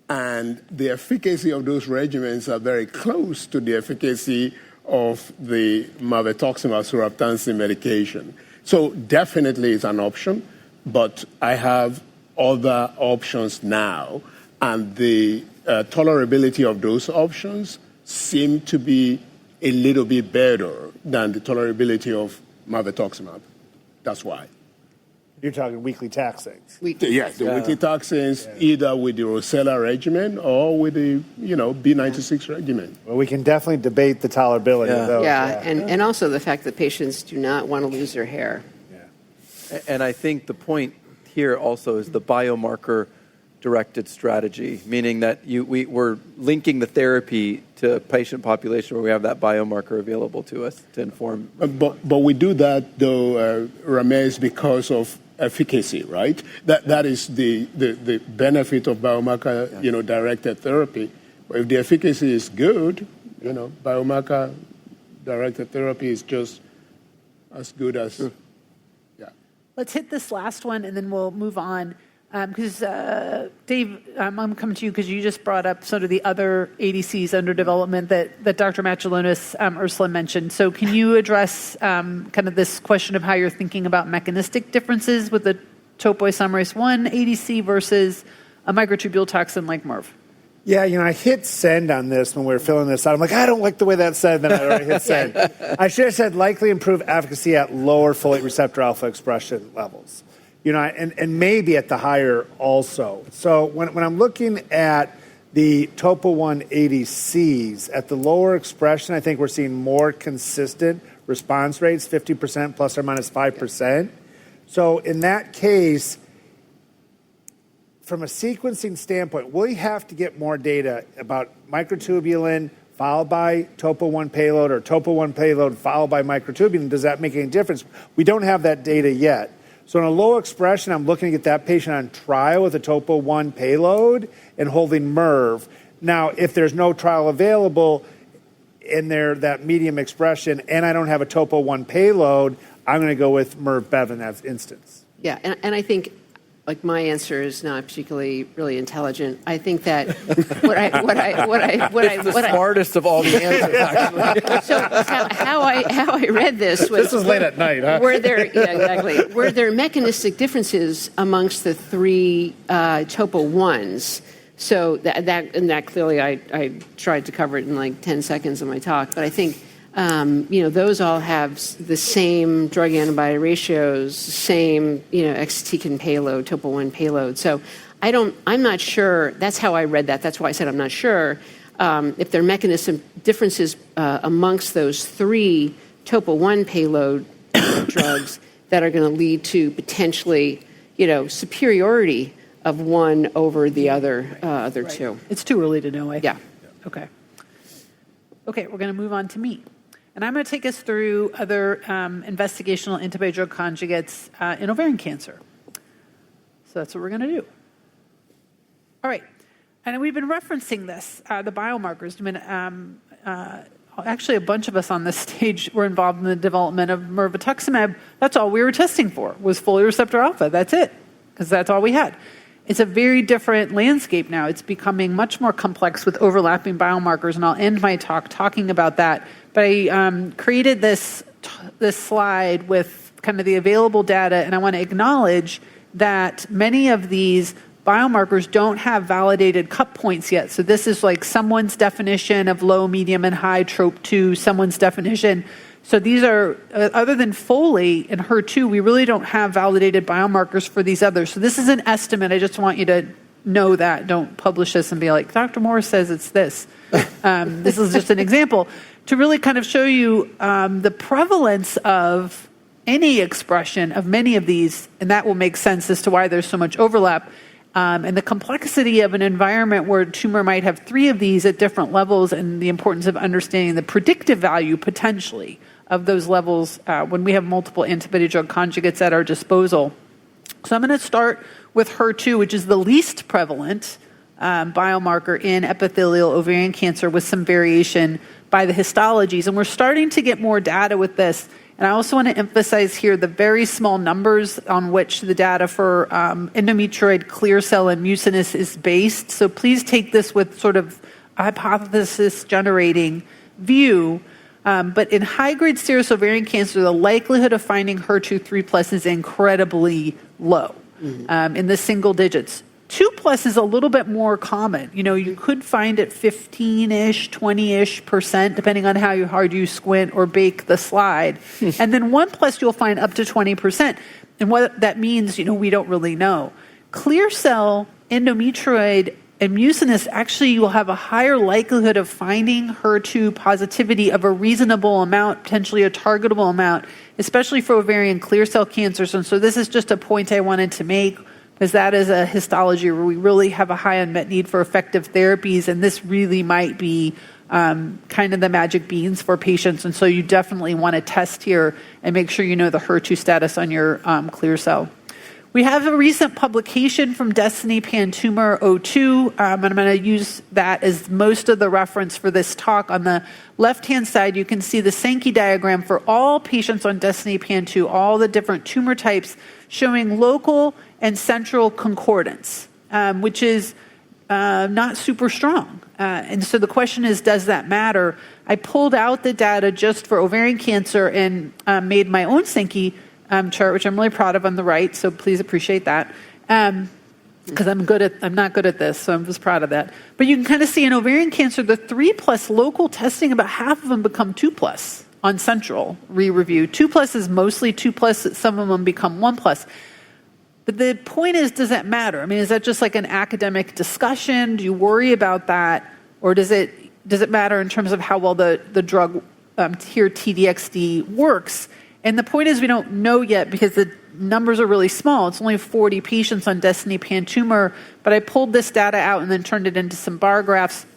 And the efficacy of those regimens are very close to the efficacy of the mirvetuximab soravtansine medication. So definitely it's an option, but I have other options now. And the tolerability of those options seem to be a little bit better than the tolerability of mirvetuximab. That's why. You're talking weekly taxings. Yes, the weekly toxins, either with the Ursula regimen or with the, B96 regimen. Well, we can definitely debate the tolerability of those. And also the fact that patients do not want to lose their hair. And I think the point here also is the biomarker-directed strategy, meaning that we're linking the therapy to a patient population where we have that biomarker available to us to inform. But we do that, though, Ramez, because of efficacy, right? That is the benefit of biomarker, directed therapy. But if the efficacy is good, biomarker directed therapy is just as good as. Sure. Yeah. Let's hit this last one, and then we'll move on. Because Dave, I'm coming to you because you just brought up sort of the other ADCs under development that Dr. Matulonis, Ursula mentioned. So can you address kind of this question of how you're thinking about mechanistic differences with the topoisomerase 1 ADC versus a microtubule toxin like MIRV? Yeah, I hit send on this when we were filling this out. I'm like, I don't like the way that said, then I already hit send. I should have said likely improve efficacy at lower folate receptor alpha expression levels. And maybe at the higher also. So when I'm looking at the Topo-1 ADCs, at the lower expression, I think we're seeing more consistent response rates, 50% plus or minus 5%. So in that case, from a sequencing standpoint, we have to get more data about microtubulin followed by Topo-1 payload or Topo-1 payload followed by microtubulin. Does that make any difference? We don't have that data yet. So in a low expression, I'm looking to get that patient on trial with a Topo-1 payload and holding MIRV. Now, if there's no trial available in that medium expression and I don't have a Topo-1 payload, I'm going to go with MIRV-Bev in that instance. Yeah, and I think, like, my answer is not particularly really intelligent. I think that It's the smartest of all the answers, actually. So how I read this was This was late at night, huh? Were there mechanistic differences amongst the three Topo-1s? So that clearly I tried to cover it in like 10 seconds of my talk, but I think those all have the same drug antibody ratios, same exatecan payload, Topo-1 payload. So I'm not sure. That's how I read that. That's why I said I'm not sure if there are mechanism differences amongst those three Topo-1 payload drugs that are going to lead to potentially superiority of one over the other two. It's too early to know, I think. Yeah. Okay, we're going to move on to me. And I'm going to take us through other investigational antibody-drug conjugates in ovarian cancer. So that's what we're going to do. All right. And we've been referencing this, the biomarkers. Actually, a bunch of us on this stage were involved in the development of mirvetuximab. That's all we were testing for was folate receptor alpha. That's it, because that's all we had. It's a very different landscape now. It's becoming much more complex with overlapping biomarkers, and I'll end my talk talking about that. But I created this slide with kind of the available data, and I want to acknowledge that many of these biomarkers don't have validated cut points yet. So this is like someone's definition of low, medium, and high TROP2, someone's definition. So these are, other than folate and HER2, we really don't have validated biomarkers for these others. So this is an estimate. I just want you to know that. Don't publish this and be like, Dr. Moore says it's this. This is just an example to really kind of show you the prevalence of any expression of many of these, and that will make sense as to why there's so much overlap. And the complexity of an environment where a tumor might have three of these at different levels, and the importance of understanding the predictive value potentially of those levels when we have multiple antibody-drug conjugates at our disposal. So I'm going to start with HER2, which is the least prevalent biomarker in epithelial ovarian cancer with some variation by the histologies. And we're starting to get more data with this. And I also want to emphasize here the very small numbers on which the data for endometrioid clear cell and mucinous is based. So please take this with sort of a hypothesis generating view. But in high-grade serous ovarian cancer, the likelihood of finding HER2 3+ is incredibly low, in the single digits. 2+ is a little bit more common. You could find it 15-ish, 20-ish%, depending on how hard you squint or bake the slide. And then 1+ you'll find up to 20%. And what that means, we don't really know. Clear cell, endometrioid, and mucinous, actually you will have a higher likelihood of finding HER2 positivity of a reasonable amount, potentially a targetable amount, especially for ovarian clear cell cancers. And so this is just a point I wanted to make, because that is a histology where we really have a high unmet need for effective therapies, and this really might be kind of the magic beans for patients. And so you definitely want to test here and make sure you know the HER2 status on your clear cell. We have a recent publication from Destiny Pan-Tumor 02, and I'm going to use that as most of the reference for this talk. On the left-hand side, you can see the Sankey diagram for all patients on Destiny Pan-2, all the different tumor types, showing local and central concordance, which is not super strong. And so the question is, does that matter? I pulled out the data just for ovarian cancer and made my own Sankey chart, which I'm really proud of on the right, so please appreciate that. Because I'm not good at this, so I'm just proud of that. But you can kind of see in ovarian cancer, the 3+ local testing, about half of them become 2+ on central re-review. 2+ is mostly 2+, some of them become 1+. But the point is, does that matter? I mean, is that just like an academic discussion? Do you worry about that? Or does it matter in terms of how well the drug here, TDXD, works? And the point is, we don't know yet because the numbers are really small. It's only 40 patients on Destiny Pan-Tumor, but I pulled this data out and then turned it into some bar graphs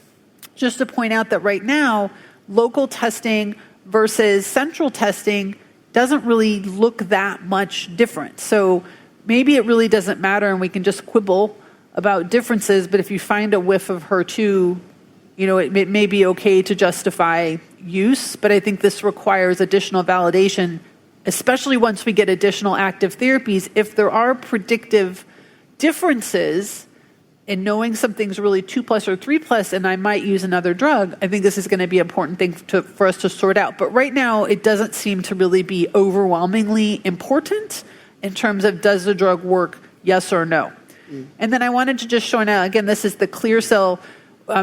just to point out that right now, local testing versus central testing doesn't really look that much different. So maybe it really doesn't matter and we can just quibble about differences, but if you find a whiff of HER2, it may be okay to justify use, but I think this requires additional validation, especially once we get additional active therapies. If there are predictive differences in knowing something's really 2+ or 3+, and I might use another drug, I think this is going to be an important thing for us to sort out. But right now, it doesn't seem to really be overwhelmingly important in terms of does the drug work, yes or no. And then I wanted to just show now, again, this is the clear cell.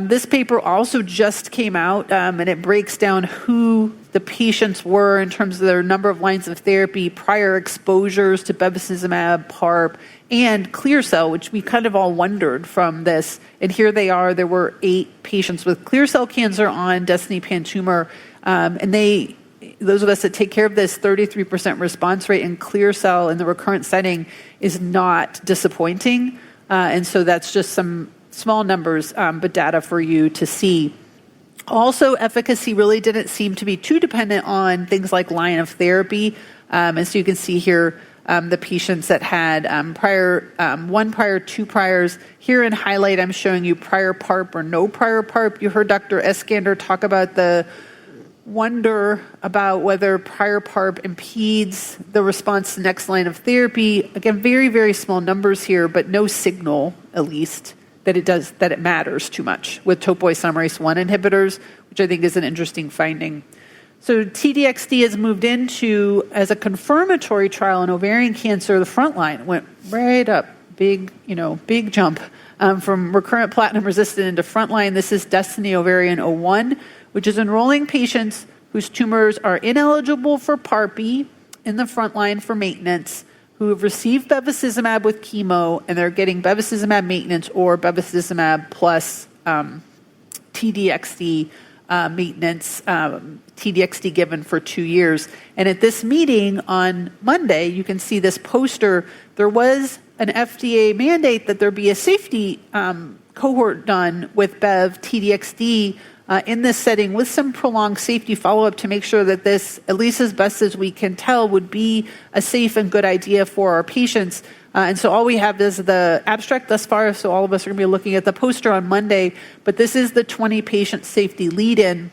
This paper also just came out, and it breaks down who the patients were in terms of their number of lines of therapy, prior exposures to bevacizumab, PARP, and clear cell, which we kind of all wondered from this. And here they are. There were 8 patients with clear cell cancer on Destiny Pan-Tumor, and those of us that take care of this, 33% response rate in clear cell in the recurrent setting is not disappointing. And so that's just some small numbers, but data for you to see. Also, efficacy really didn't seem to be too dependent on things like line of therapy. And so you can see here the patients that had one prior, 2 priors. Here in highlight, I'm showing you prior PARP or no prior PARP. You heard Dr. Eskander talk about the wonder about whether prior PARP impedes the response to next line of therapy. Again, very, very small numbers here, but no signal, at least, that it matters too much with topoisomerase 1 inhibitors, which I think is an interesting finding. So TDXD has moved into, as a confirmatory trial in ovarian cancer, the frontline went right up, big jump from recurrent platinum-resistant into frontline. This is Destiny Ovarian 01, which is enrolling patients whose tumors are ineligible for PARP in the frontline for maintenance, who have received bevacizumab with chemo, and they're getting bevacizumab maintenance or bevacizumab plus TDXD maintenance, TDXD given for 2 years. And at this meeting on Monday, you can see this poster. There was an FDA mandate that there be a safety cohort done with Bev TDXD in this setting with some prolonged safety follow-up to make sure that this, at least as best as we can tell, would be a safe and good idea for our patients. And so all we have is the abstract thus far, so all of us are going to be looking at the poster on Monday, but this is the 20-patient safety lead-in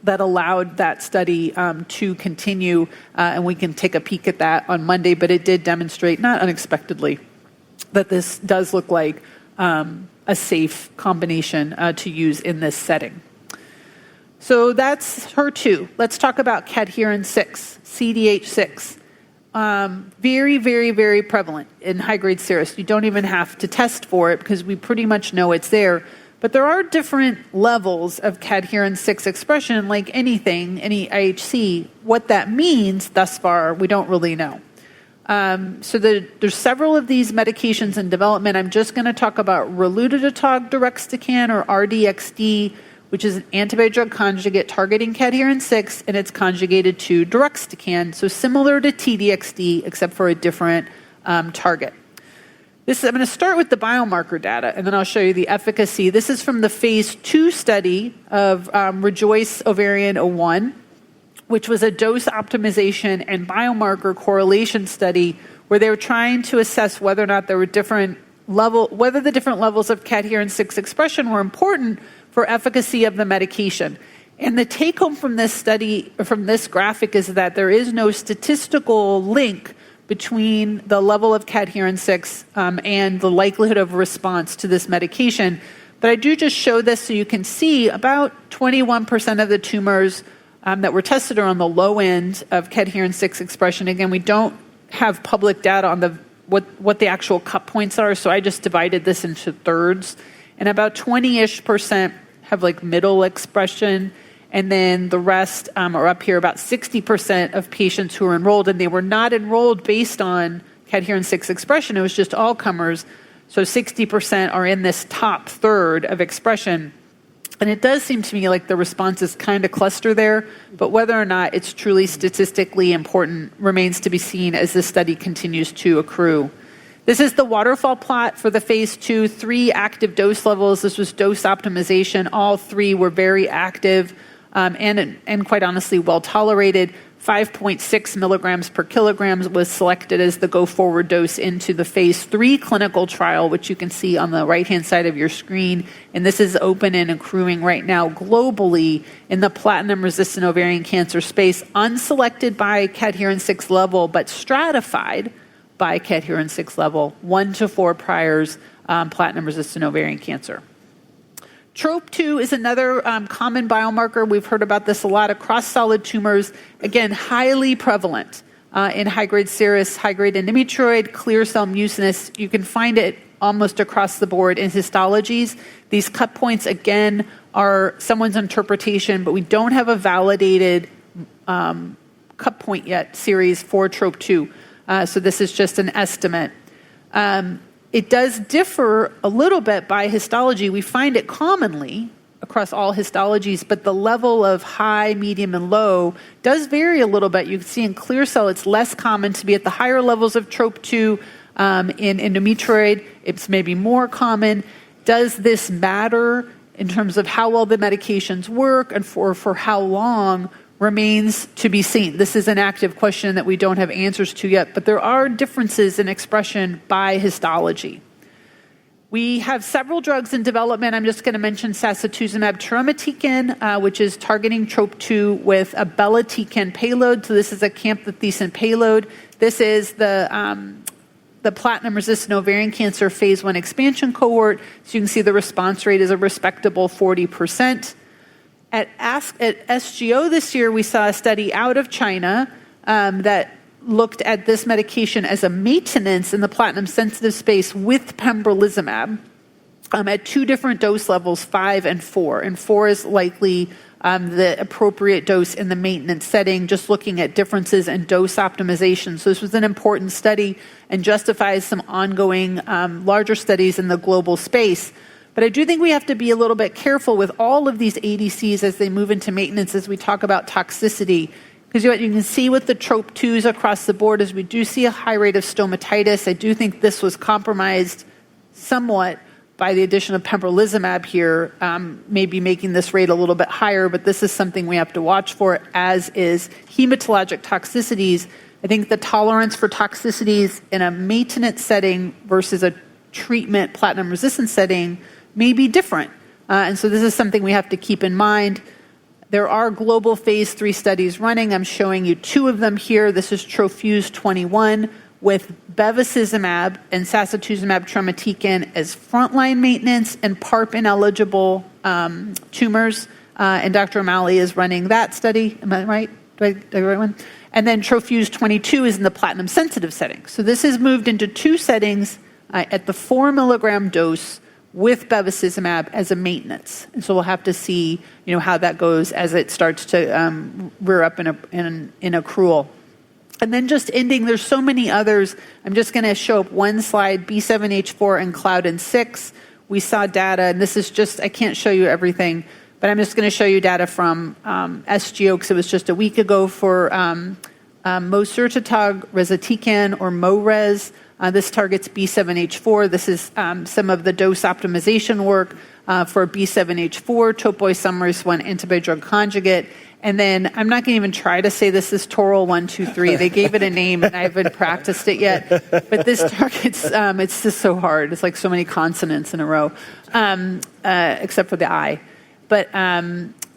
that allowed that study to continue, and we can take a peek at that on Monday, but it did demonstrate, not unexpectedly, that this does look like a safe combination to use in this setting. So that's HER2. Let's talk about cadherin 6, CDH6. very, very, very prevalent in high-grade serous. You don't even have to test for it because we pretty much know it's there. But there are different levels of cadherin 6 expression, like anything, any IHC. What that means thus far, we don't really know. So there's several of these medications in development. I'm just going to talk about raludotatug deruxtecan, or RDXD, which is an antibody-drug conjugate targeting cadherin 6, and it's conjugated to deruxtecan, so similar to TDXD, except for a different target. I'm going to start with the biomarker data, and then I'll show you the efficacy. This is from the phase 2 study of Rejoice Ovarian 01, which was a dose optimization and biomarker correlation study where they were trying to assess whether or not there were whether the different levels of cadherin 6 expression were important for efficacy of the medication. And the take home from this study, from this graphic, is that there is no statistical link between the level of cadherin 6 and the likelihood of response to this medication. But I do just show this so you can see about 21% of the tumors that were tested are on the low end of cadherin 6 expression. Again, we don't have public data on what the actual cut points are, so I just divided this into thirds. And about 20-ish% have like middle expression, and then the rest are up here, about 60% of patients who are enrolled, and they were not enrolled based on cadherin 6 expression. It was just all comers. So 60% are in this top third of expression. And it does seem to me like the responses kind of cluster there, but whether or not it's truly statistically important remains to be seen as this study continues to accrue. This is the waterfall plot for the phase 2, 3 active dose levels. This was dose optimization. All 3 were very active and quite honestly well tolerated. 5.6 milligrams per kilogram was selected as the go-forward dose into the phase 3 clinical trial, which you can see on the right-hand side of your screen. And this is open and accruing right now globally in the platinum-resistant ovarian cancer space, unselected by cadherin 6 level, but stratified by cadherin 6 level, 1 to 4 priors, platinum-resistant ovarian cancer. TROP2 is another common biomarker. We've heard about this a lot across solid tumors. Again, highly prevalent in high-grade serous, high-grade endometrioid, clear cell mucinous. You can find it almost across the board in histologies. These cut points, again, are someone's interpretation, but we don't have a validated cut point yet series for TROP2. So this is just an estimate. It does differ a little bit by histology. We find it commonly across all histologies, but the level of high, medium, and low does vary a little bit. You can see in clear cell, it's less common to be at the higher levels of TROP2. In endometrioid, it's maybe more common. Does this matter in terms of how well the medications work and for how long? Remains to be seen. This is an active question that we don't have answers to yet, but there are differences in expression by histology. We have several drugs in development. I'm just going to mention sacituzumab deruxtecan, which is targeting TROP2 with a belotecan payload. So this is a camptothecin payload. This is the platinum-resistant ovarian cancer phase 1 expansion cohort. So you can see the response rate is a respectable 40%. At SGO this year, we saw a study out of China that looked at this medication as a maintenance in the platinum-sensitive space with pembrolizumab at 2 different dose levels, 5 and 4. And 4 is likely the appropriate dose in the maintenance setting, just looking at differences in dose optimization. So this was an important study and justifies some ongoing larger studies in the global space. But I do think we have to be a little bit careful with all of these ADCs as they move into maintenance as we talk about toxicity. Because what you can see with the TROP2s across the board is we do see a high rate of stomatitis. I do think this was compromised somewhat by the addition of pembrolizumab here, maybe making this rate a little bit higher, but this is something we have to watch for, as is hematologic toxicities. I think the tolerance for toxicities in a maintenance setting versus a treatment platinum-resistant setting may be different. And so this is something we have to keep in mind. There are global phase 3 studies running. I'm showing you 2 of them here. This is TroFuse 21 with bevacizumab and sacituzumab deruxtecan as frontline maintenance and PARP-ineligible tumors. And Dr. O'Malley is running that study. Am I right? the right one? And then Trofuse 22 is in the platinum-sensitive setting. So this is moved into 2 settings at the 4 milligram dose with bevacizumab as a maintenance. And so we'll have to see, how that goes as it starts to rear up in accrual. And then just ending, there's so many others. I'm just going to show up one slide, B7H4 and Claudin-6. We saw data, and this is just, I can't show you everything, but I'm just going to show you data from SGO, because it was just a week ago for mosertotug, rezatecan, or MoRes. This targets B7H4. This is some of the dose optimization work for B7H4, topoisomerase 1 antibody-drug conjugate. And then I'm not going to even try to say this is Toral 123. They gave it a name, and I haven't practiced it yet. But this targets, it's just so hard. It's like so many consonants in a row, except for the I. But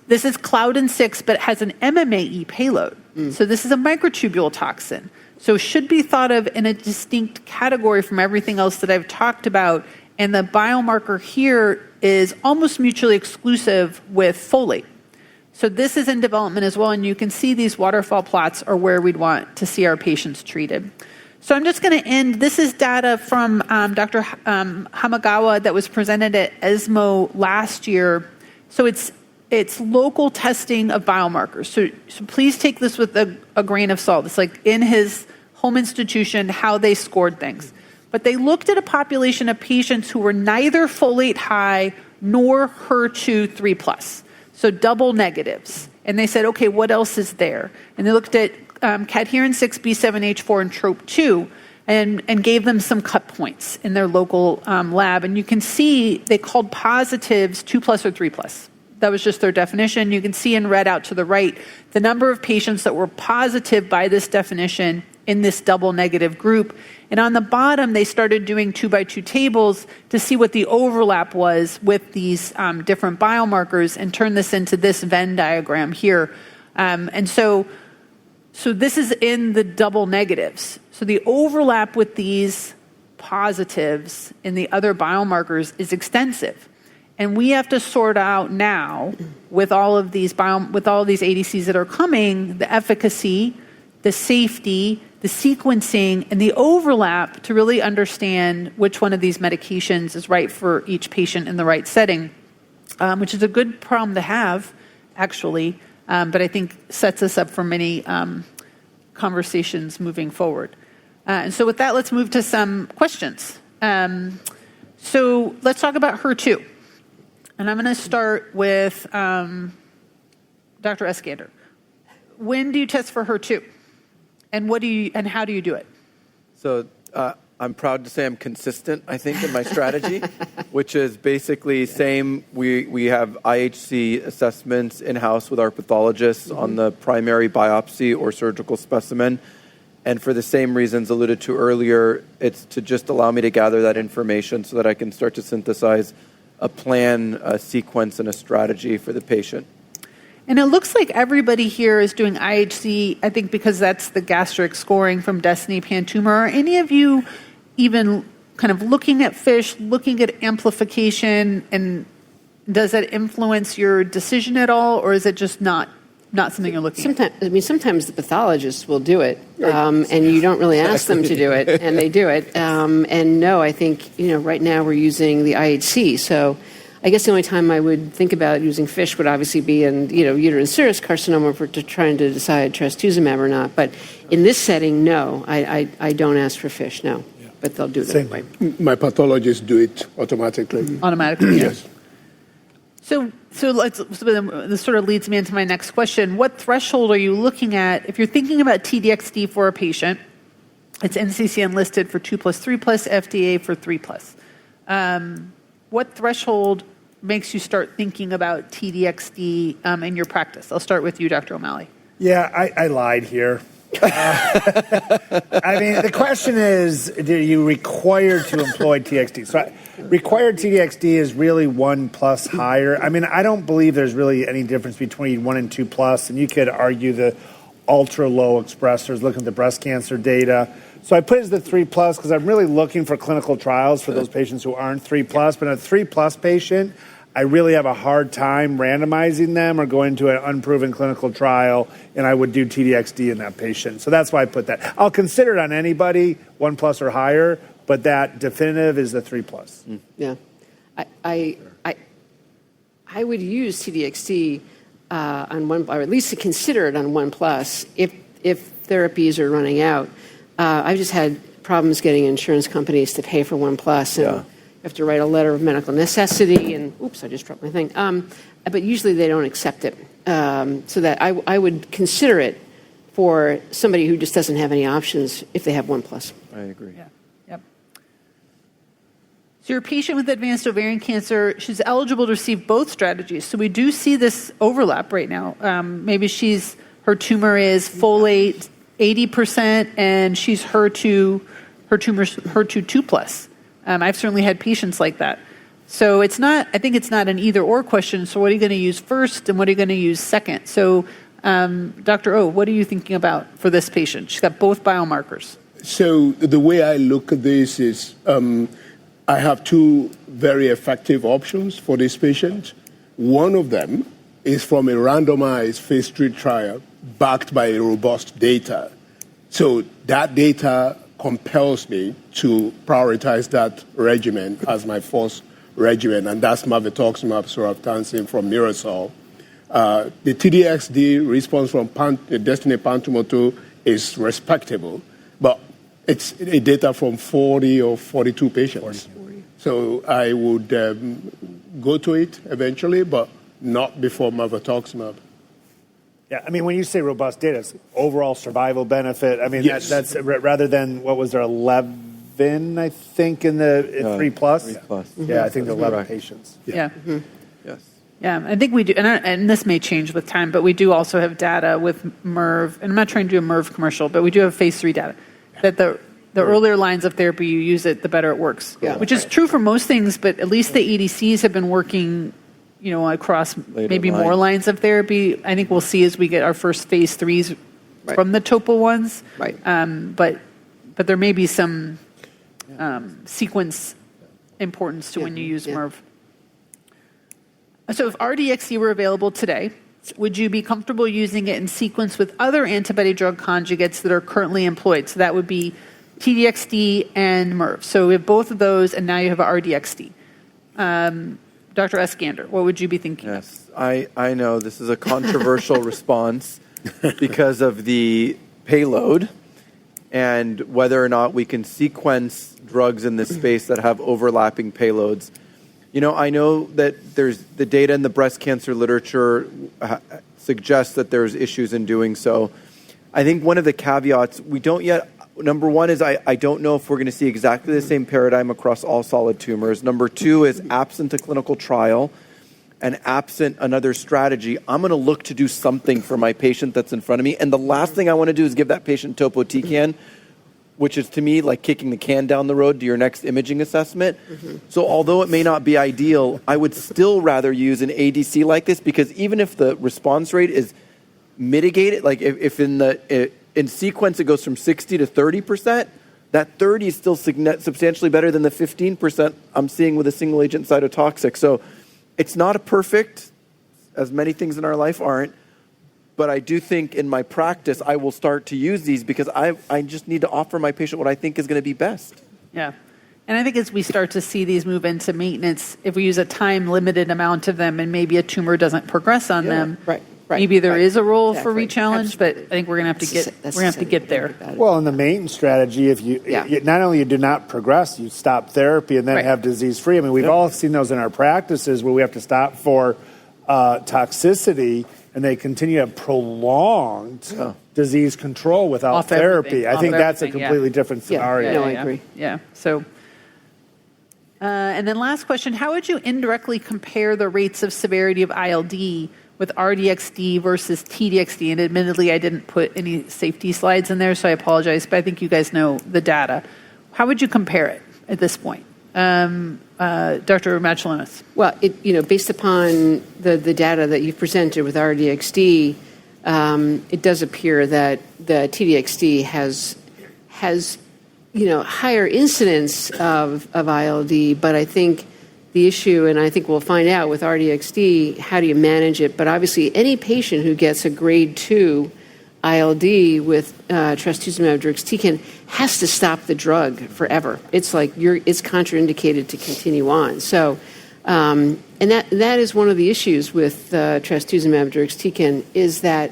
this is Claudin-6, but it has an MMAE payload. So this is a microtubule toxin. So it should be thought of in a distinct category from everything else that I've talked about. And the biomarker here is almost mutually exclusive with folate. So this is in development as well, and you can see these waterfall plots are where we'd want to see our patients treated. So I'm just going to end. This is data from Dr. Hamagawa that was presented at ESMO last year. So it's local testing of biomarkers. So please take this with a grain of salt. It's like in his home institution, how they scored things. But they looked at a population of patients who were neither folate high nor HER2 3+. So double negatives. And they said, okay, what else is there? And they looked at cadherin-6, B7H4, and TROP2 and gave them some cut points in their local lab. And you can see they called positives 2+ or 3+. That was just their definition. You can see in red out to the right the number of patients that were positive by this definition in this double negative group. And on the bottom, they started doing 2x2 tables to see what the overlap was with these different biomarkers and turn this into this Venn diagram here. And so this is in the double negatives. So the overlap with these positives in the other biomarkers is extensive. And we have to sort out now with all of these ADCs that are coming, the efficacy, the safety, the sequencing, and the overlap to really understand which one of these medications is right for each patient in the right setting, which is a good problem to have, actually, but I think sets us up for many conversations moving forward. And so with that, let's move to some questions. So let's talk about HER2. And I'm going to start with Dr. Eskander. When do you test for HER2? And how do you do it? So I'm proud to say I'm consistent, I think, in my strategy, which is basically same. We have IHC assessments in-house with our pathologists on the primary biopsy or surgical specimen. And for the same reasons alluded to earlier, it's to just allow me to gather that information so that I can start to synthesize a plan, a sequence, and a strategy for the patient. And it looks like everybody here is doing IHC, I think because that's the gastric scoring from Destiny Pan-Tumor. Are any of you even kind of looking at FISH, looking at amplification, and does that influence your decision at all, or is it just not something you're looking at? Sometimes the pathologists will do it, and you don't really ask them to do it, and they do it. And no, I think, right now we're using the IHC. So I guess the only time I would think about using FISH would obviously be in, uterine serous carcinoma for trying to decide trastuzumab or not. But in this setting, no, I don't ask for FISH, no. Yeah. But they'll do it that way. My pathologists do it automatically. Automatically? Yes. So this sort of leads me into my next question. What threshold are you looking at? If you're thinking about TDXD for a patient, it's NCCN listed for 2+, 3+, FDA for 3+. What threshold makes you start thinking about TDXD in your practice? I'll start with you, Dr. O'Malley. Yeah, I lied here. The question is, are you required to employ TXD? So required TDXD is really 1+ higher. I don't believe there's really any difference between 1 and 2+, and you could argue the ultra low expressors, looking at the breast cancer data. So I put it as the 3+ because I'm really looking for clinical trials for those patients who aren't 3+, but a 3+ patient, I really have a hard time randomizing them or going to an unproven clinical trial, and I would do TDXD in that patient. So that's why I put that. I'll consider it on anybody, 1+ or higher, but that definitive is the 3+. Yeah. I would use TDXD on 1, or at least to consider it on 1+, if therapies are running out. I've just had problems getting insurance companies to pay for 1+, and you have to write a letter of medical necessity, and oops, I just dropped my thing. But usually they don't accept it. So that I would consider it for somebody who just doesn't have any options if they have 1+. I agree. Yeah. Yep. So you're a patient with advanced ovarian cancer. She's eligible to receive both strategies. So we do see this overlap right now. Maybe her tumor is folate 80%, and she's HER2 2+. I've certainly had patients like that. So I think it's not an either or question. So what are you going to use first and what are you going to use second? So Dr. O, what are you thinking about for this patient? She's got both biomarkers. So the way I look at this is I have two very effective options for this patient. One of them is from a randomized phase 3 trial backed by robust data. So that data compels me to prioritize that regimen as my first regimen, and that's mirvetuximab soravtansine from Mirasol. The TDXD response from Destiny Pantomoto is respectable, but it's data from 40 or 42 patients. 40. So I would go to it eventually, but not before mirvetuximab. Yeah, I mean, when you say robust data, it's overall survival benefit. I mean, yes. that's rather than, what was there, 11, I think, in the 3+? 3+. Yeah, I think the 11 correct. patients. Yeah. Mm-hmm. Yes. Yeah, I think we do, and this may change with time, but we do also have data with MIRV, and I'm not trying to do a MIRV commercial, but we do have phase 3 data, that the earlier lines of therapy you use it, the better it works. Yeah. Which is true for most things, but at least the ADCs have been working across maybe more lines of therapy. I think we'll see as we get our first phase 3s from the topo ones. Right. But there may be some sequence importance to when you use MIRV. So if RDXD were available today, would you be comfortable using it in sequence with other antibody-drug conjugates that are currently employed? So that would be TDXD and MIRV. So we have both of those, and now you have RDXD. Dr. Eskander, what would you be thinking? Yes, I know this is a controversial response because of the payload and whether or not we can sequence drugs in this space that have overlapping payloads. I know that there's the data in the breast cancer literature suggests that there's issues in doing so. I think one of the caveats, we don't yet, number one is I don't know if we're going to see exactly the same paradigm across all solid tumors. Number two is absent a clinical trial and absent another strategy, I'm going to look to do something for my patient that's in front of me. And the last thing I want to do is give that patient topotecan, which is to me like kicking the can down the road to your next imaging assessment. Mm-hmm. So although it may not be ideal, I would still rather use an ADC like this, because even if the response rate is mitigated, like if in sequence it goes from 60 to 30%, that 30 is still substantially better than the 15% I'm seeing with a single agent cytotoxic. So it's not a perfect, as many things in our life aren't, but I do think in my practice I will start to use these because I just need to offer my patient what I think is going to be best. Yeah. And I think as we start to see these move into maintenance, if we use a time-limited amount of them and maybe a tumor doesn't progress on them, maybe there is a role for re-challenge, but I think we're going to have to get there. Well, in the maintenance strategy, if you not only you do not progress, you stop therapy and then have disease-free. I mean, we've all seen those in our practices where we have to stop for toxicity, and they continue to have prolonged disease control without therapy. I think that's a completely different scenario. No, I agree. Yeah. So, and then last question, how would you indirectly compare the rates of severity of ILD with RDXD versus TDXD? And admittedly, I didn't put any safety slides in there, so I apologize, but I think you guys know the data. How would you compare it at this point? Dr. Matulonis. Well, based upon the data that you've presented with RDXD, it does appear that the TDXD has higher incidence of ILD, but I think the issue, and I think we'll find out with RDXD, how do you manage it? But obviously, any patient who gets a grade 2 ILD with trastuzumab deruxtecan has to stop the drug forever. It's like it's contraindicated to continue on. So, and that is one of the issues with trastuzumab deruxtecan, is that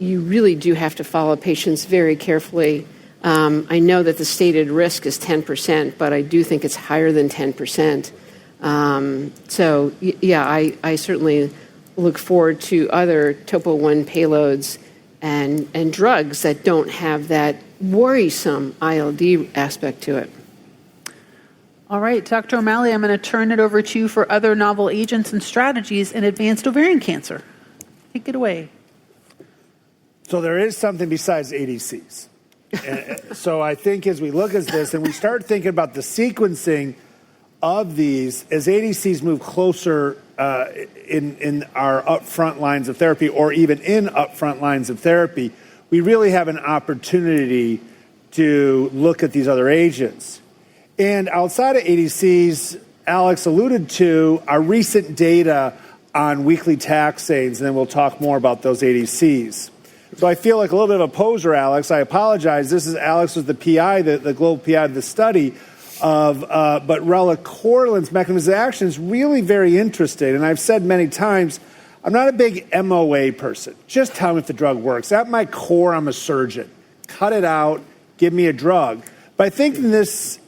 you really do have to follow patients very carefully. I know that the stated risk is 10%, but I do think it's higher than 10%. So, yeah, I certainly look forward to other topo-1 payloads and drugs that don't have that worrisome ILD aspect to it. All right, Dr. O'Malley, I'm going to turn it over to you for other novel agents and strategies in advanced ovarian cancer. Take it away. So there is something besides ADCs. So I think as we look at this and we start thinking about the sequencing of these, as ADCs move closer in our upfront lines of therapy, or even in upfront lines of therapy, we really have an opportunity to look at these other agents. And outside of ADCs, Alex alluded to our recent data on weekly taxanes, and then we'll talk more about those ADCs. So I feel like a little bit of a poser, Alex. I apologize. Alex was the PI, the global PI of the study but relacorilant's mechanism of action is really very interesting. And I've said many times, I'm not a big MOA person. Just tell me if the drug works. At my core, I'm a surgeon. Cut it out. Give me a drug. But I think in this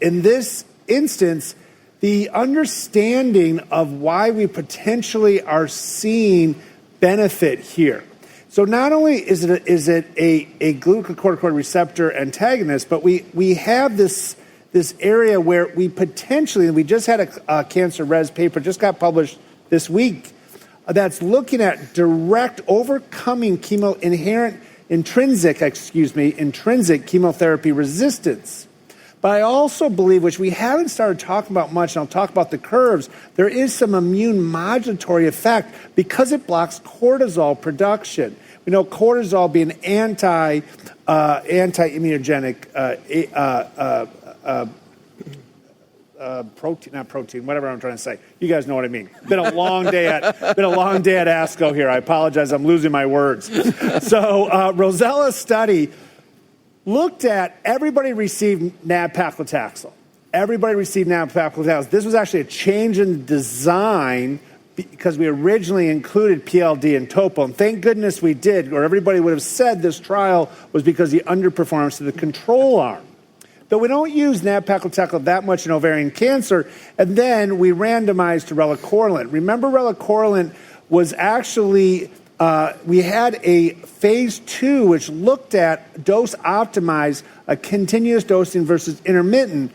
instance, the understanding of why we potentially are seeing benefit here. So not only is it a glucocorticoid receptor antagonist, but we have this area where we potentially, and we just had a Cancer Res paper, just got published this week, that's looking at direct overcoming intrinsic chemotherapy resistance. But I also believe, which we haven't started talking about much, and I'll talk about the curves, there is some immune modulatory effect because it blocks cortisol production. We know cortisol being anti-immunogenic protein, whatever I'm trying to say. You guys know what I mean. Been a long day at ASCO here. I apologize. I'm losing my words. So Rosella's study looked at everybody received nab-paclitaxel. Everybody received nab-paclitaxel. This was actually a change in design because we originally included PLD and topo, and thank goodness we did, or everybody would have said this trial was because the underperformance of the control arm. But we don't use nab-paclitaxel that much in ovarian cancer, and then we randomized to relacorilant. Remember, relacorilant was actually, we had a phase 2 which looked at dose optimized, a continuous dosing versus intermittent,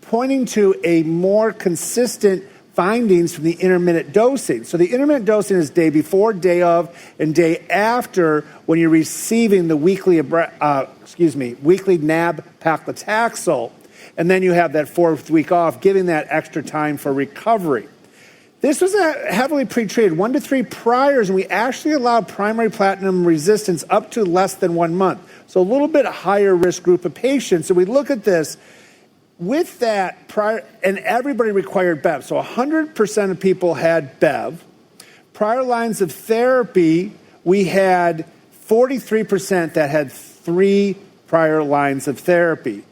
pointing to a more consistent findings from the intermittent dosing. So the intermittent dosing is day before, day of, and day after when you're receiving the weekly nab-paclitaxel, and then you have that 4th week off, giving that extra time for recovery. This was heavily pretreated, 1 to 3 priors, and we actually allowed primary platinum resistance up to less than 1 month. So a little bit higher risk group of patients. So we look at this. With that, prior, and everybody required BEV. So 100% of people had BEV. Prior lines of therapy, we had 43% that had 3 prior lines of therapy.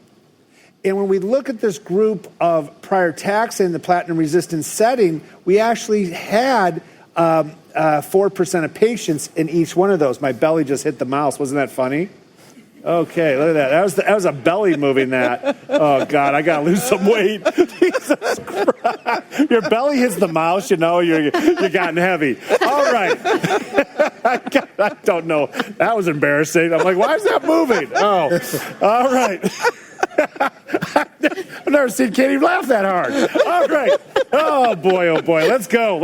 And when we look at this group of prior taxane in the platinum-resistant setting, we actually had 4% of patients in each one of those. My belly just hit the mouse. Wasn't that funny? Okay, look at that. That was a belly moving that. Oh, God, I got to lose some weight. Jesus Christ. Your belly hits the mouse, you're gotten heavy. All right. I don't know. That was embarrassing. I'm like, why is that moving? Oh, all right. I've never seen Katie laugh that hard. All right. Oh, boy. Let's go.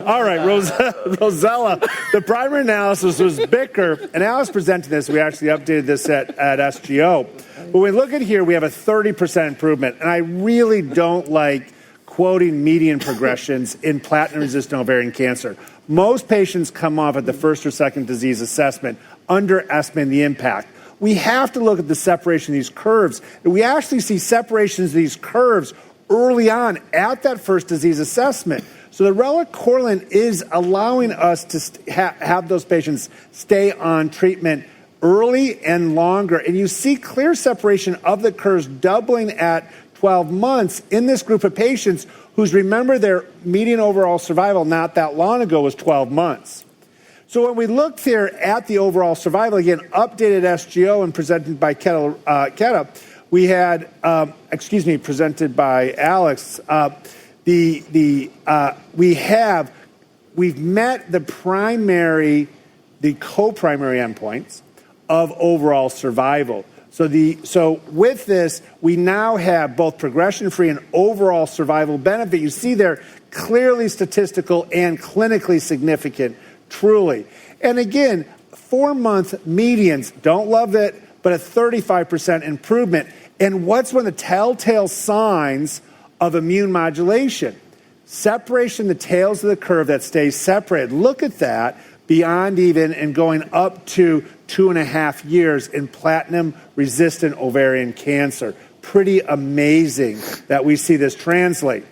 All right, Rosella, the primary analysis was BICR, and Alice presented this. We actually updated this at SGO. But when we look at here, we have a 30% improvement, and I really don't like quoting median progressions in platinum-resistant ovarian cancer. Most patients come off at the first or second disease assessment, underestimating the impact. We have to look at the separation of these curves. And we actually see separations of these curves early on at that first disease assessment. So the relacorilant is allowing us to have those patients stay on treatment early and longer. And you see clear separation of the curves doubling at 12 months in this group of patients whose, remember, their median overall survival not that long ago was 12 months. So when we look here at the overall survival, again, updated SGO and presented by Keta, we had, presented by Alex, we've met the co-primary endpoints of overall survival. So with this, we now have both progression-free and overall survival benefit. You see there, clearly statistical and clinically significant, truly. And again, 4-month medians, don't love it, but a 35% improvement. And what's one of the telltale signs of immune modulation? Separation, the tails of the curve that stays separated. Look at that, beyond even and going up to 2.5 years in platinum-resistant ovarian cancer. Pretty amazing that we see this translate.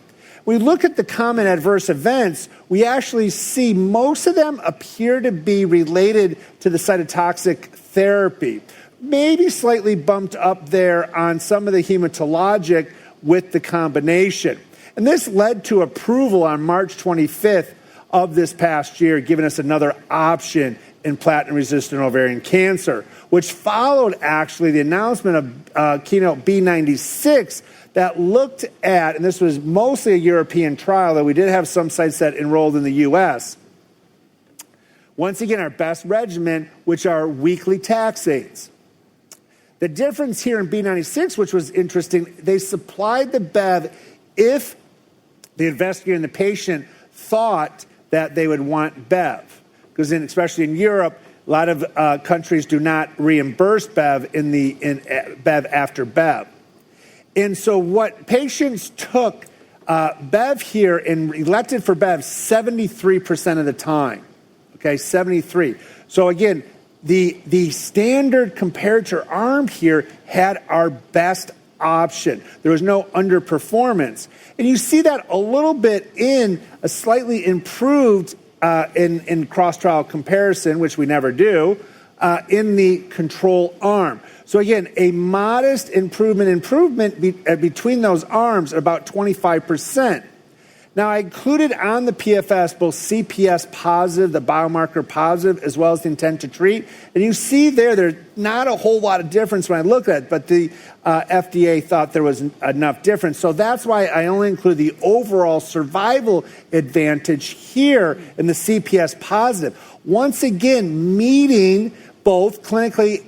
We look at the common adverse events, we actually see most of them appear to be related to the cytotoxic therapy. Maybe slightly bumped up there on some of the hematologic with the combination. And this led to approval on March 25th of this past year, giving us another option in platinum-resistant ovarian cancer, which followed actually the announcement of Keynote B96 that looked at, and this was mostly a European trial, though we did have some sites that enrolled in the US. Once again, our best regimen, which are weekly taxanes. The difference here in B96, which was interesting, they supplied the BEV if the investigator and the patient thought that they would want BEV. Because especially in Europe, a lot of countries do not reimburse BEV in BEV after BEV. And so what patients took BEV here and elected for BEV 73% of the time. Okay, 73. So again, the standard comparator arm here had our best option. There was no underperformance. And you see that a little bit in a slightly improved in cross-trial comparison, which we never do, in the control arm. So again, a modest improvement between those arms, about 25%. Now, I included on the PFS both CPS positive, the biomarker positive, as well as the intent to treat. And you see there's not a whole lot of difference when I look at it, but the FDA thought there was enough difference. So that's why I only include the overall survival advantage here in the CPS positive. Once again, meeting both clinically,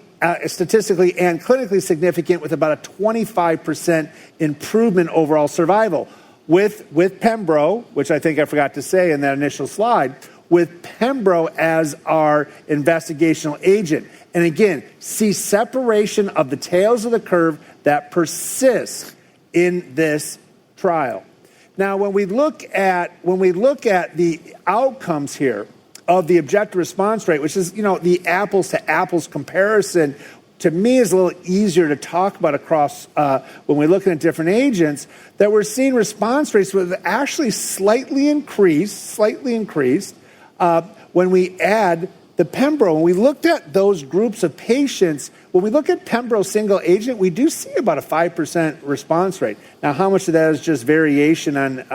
statistically and clinically significant with about a 25% improvement overall survival. With Pembro, which I think I forgot to say in that initial slide, with Pembro as our investigational agent. And again, see separation of the tails of the curve that persists in this trial. Now, when we look at the outcomes here of the objective response rate, which is, the apples to apples comparison, to me is a little easier to talk about across when we're looking at different agents, that we're seeing response rates with actually slightly increased when we add the Pembro. When we looked at those groups of patients, when we look at Pembro single agent, we do see about a 5% response rate. Now, how much of that is just variation on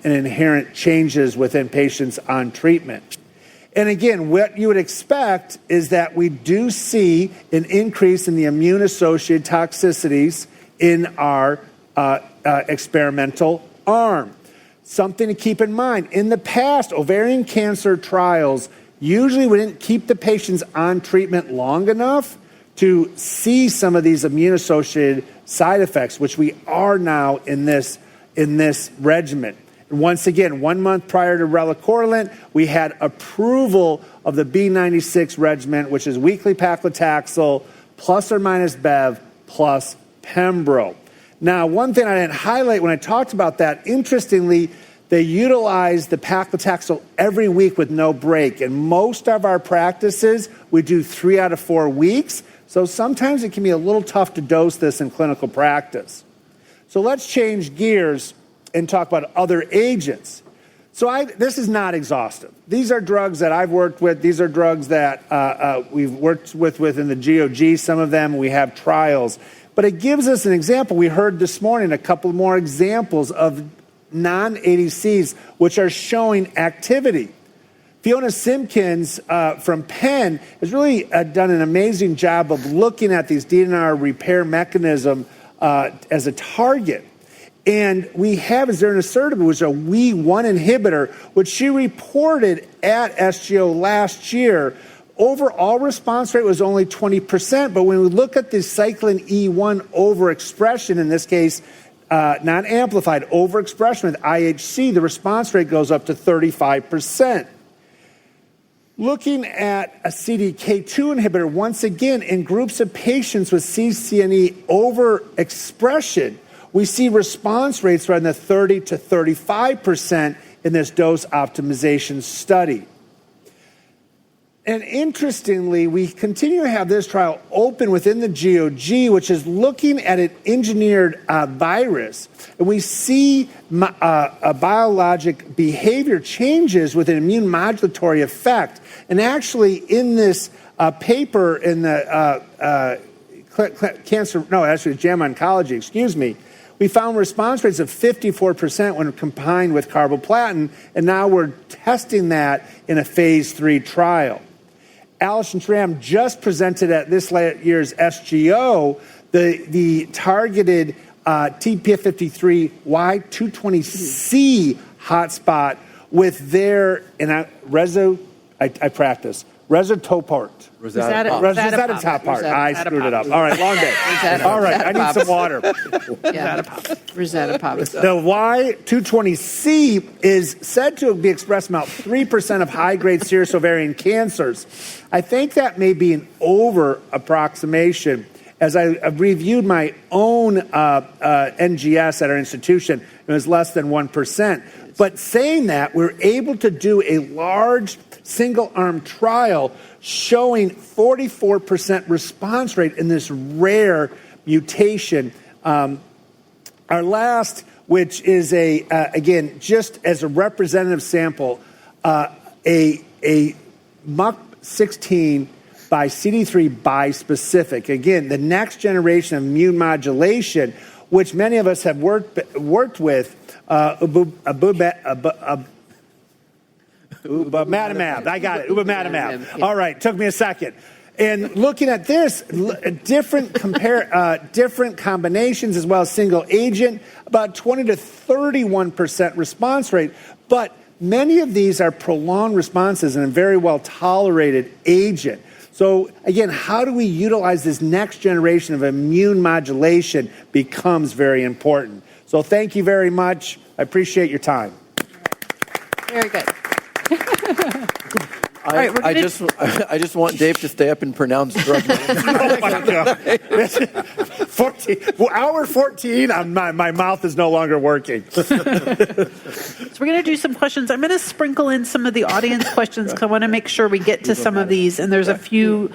inherent changes within patients on treatment? And again, what you would expect is that we do see an increase in the immune-associated toxicities in our experimental arm. Something to keep in mind. In the past, ovarian cancer trials, usually we didn't keep the patients on treatment long enough to see some of these immune-associated side effects, which we are now in this regimen. Once again, 1 month prior to relacorilant, we had approval of the B96 regimen, which is weekly paclitaxel plus or minus BEV plus Pembro. Now, one thing I didn't highlight when I talked about that, interestingly, they utilize the paclitaxel every week with no break. In most of our practices, we do 3 out of 4 weeks. So sometimes it can be a little tough to dose this in clinical practice. So let's change gears and talk about other agents. So this is not exhaustive. These are drugs that I've worked with. These are drugs that we've worked with within the GOG. Some of them we have trials. But it gives us an example. We heard this morning a couple more examples of non-ADCs which are showing activity. Fiona Simpkins from Penn has really done an amazing job of looking at these DNR repair mechanism as a target. And we have azernasertib, which is a WEE1 inhibitor, which she reported at SGO last year. Overall response rate was only 20%, but when we look at the cyclin E1 overexpression, in this case, not amplified, overexpression with IHC, the response rate goes up to 35%. Looking at a CDK2 inhibitor, once again, in groups of patients with CCNE overexpression, we see response rates around the 30 to 35% in this dose optimization study. And interestingly, we continue to have this trial open within the GOG, which is looking at an engineered virus. And we see biologic behavior changes with an immune modulatory effect. And actually, in this paper in the JAMA Oncology, we found response rates of 54% when combined with carboplatin, and now we're testing that in a phase 3 trial. Alison Tram just presented at this year's SGO the targeted TP53Y220C hotspot with their, Resotoport. Resotoport. I screwed it up. All right, long day. All right, I need some water. Resotopop. The Y220C is said to be expressed in about 3% of high-grade serous ovarian cancers. I think that may be an over-approximation. As I reviewed my own NGS at our institution, it was less than 1%. But saying that, we're able to do a large single-arm trial showing 44% response rate in this rare mutation. Our last, which is again, just as a representative sample, a MUC16 by CD3 bispecific. Again, the next generation of immune modulation, which many of us have worked with, Ubamatamab. I got it. Ubamatamab. All right. Took me a second. And looking at this, different combinations as well as single agent, about 20 to 31% response rate. But many of these are prolonged responses and a very well tolerated agent. So again, how do we utilize this next generation of immune modulation becomes very important. So thank you very much. I appreciate your time. Very good. I just want Dave to stay up and pronounce drug names. Oh my God. 14, my mouth is no longer working. So we're going to do some questions. I'm going to sprinkle in some of the audience questions because I want to make sure we get to some of these. And there's a few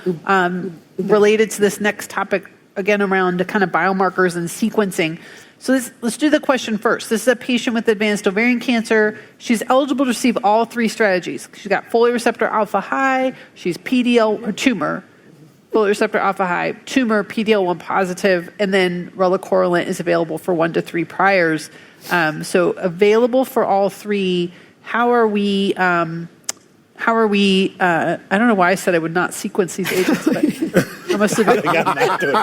related to this next topic, again, around kind of biomarkers and sequencing. So let's do the question first. This is a patient with advanced ovarian cancer. She's eligible to receive all 3 strategies. She's got folate receptor alpha high, she's PDL or tumor, folate receptor alpha high, tumor, PD-L1 positive, and then relacorilant is available for 1 to 3 priors. So available for all 3. How are we? I don't know why I said I would not sequence these agents, but I must have been.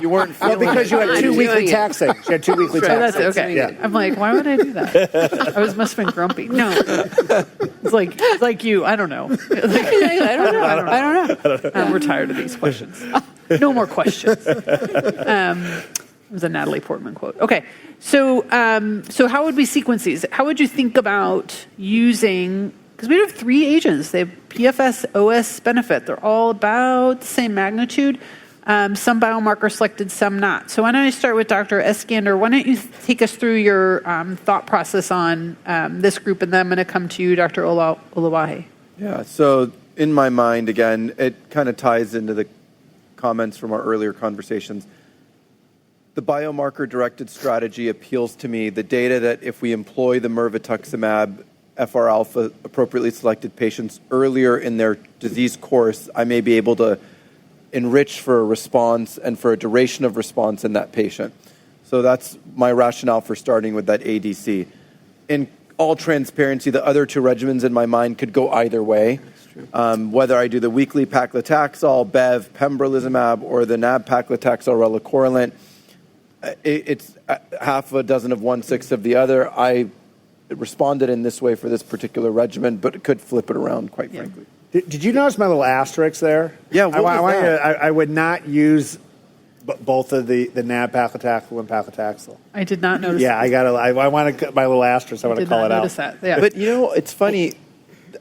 You weren't feeling because you had 2 weekly taxing. She had 2 weekly taxing. That's it. Okay. Yeah. I'm like, why would I do that? I must have been grumpy. No. It's like you. I don't know. I don't know. We're tired of these questions. No more questions. It was a Natalie Portman quote. Okay. So how would we sequence these? How would you think about using, because we have 3 agents. They have PFS, OS, benefit. They're all about the same magnitude. Some biomarker selected, some not. So why don't I start with Dr. Eskander? Why don't you take us through your thought process on this group, and then I'm going to come to you, Dr. Olawaiye. Yeah, so in my mind, again, it kind of ties into the comments from our earlier conversations. the biomarker-directed strategy appeals to me. The data that if we employ the mirvetuximab FR-alpha appropriately selected patients earlier in their disease course, I may be able to enrich for a response and for a duration of response in that patient. So that's my rationale for starting with that ADC. In all transparency, the other two regimens in my mind could go either way. Whether I do the weekly paclitaxel, Bev, pembrolizumab, or the nab-paclitaxel relacorilant, it's half a dozen of one, sixth of the other. I responded in this way for this particular regimen, but it could flip it around, quite frankly. Did you notice my little asterisk there? Yeah, what was that? I would not use both of the nab-paclitaxel and paclitaxel. I did not notice. Yeah, I want to my little asterisk. I want to call it out. Notice that. Yeah. But it's funny.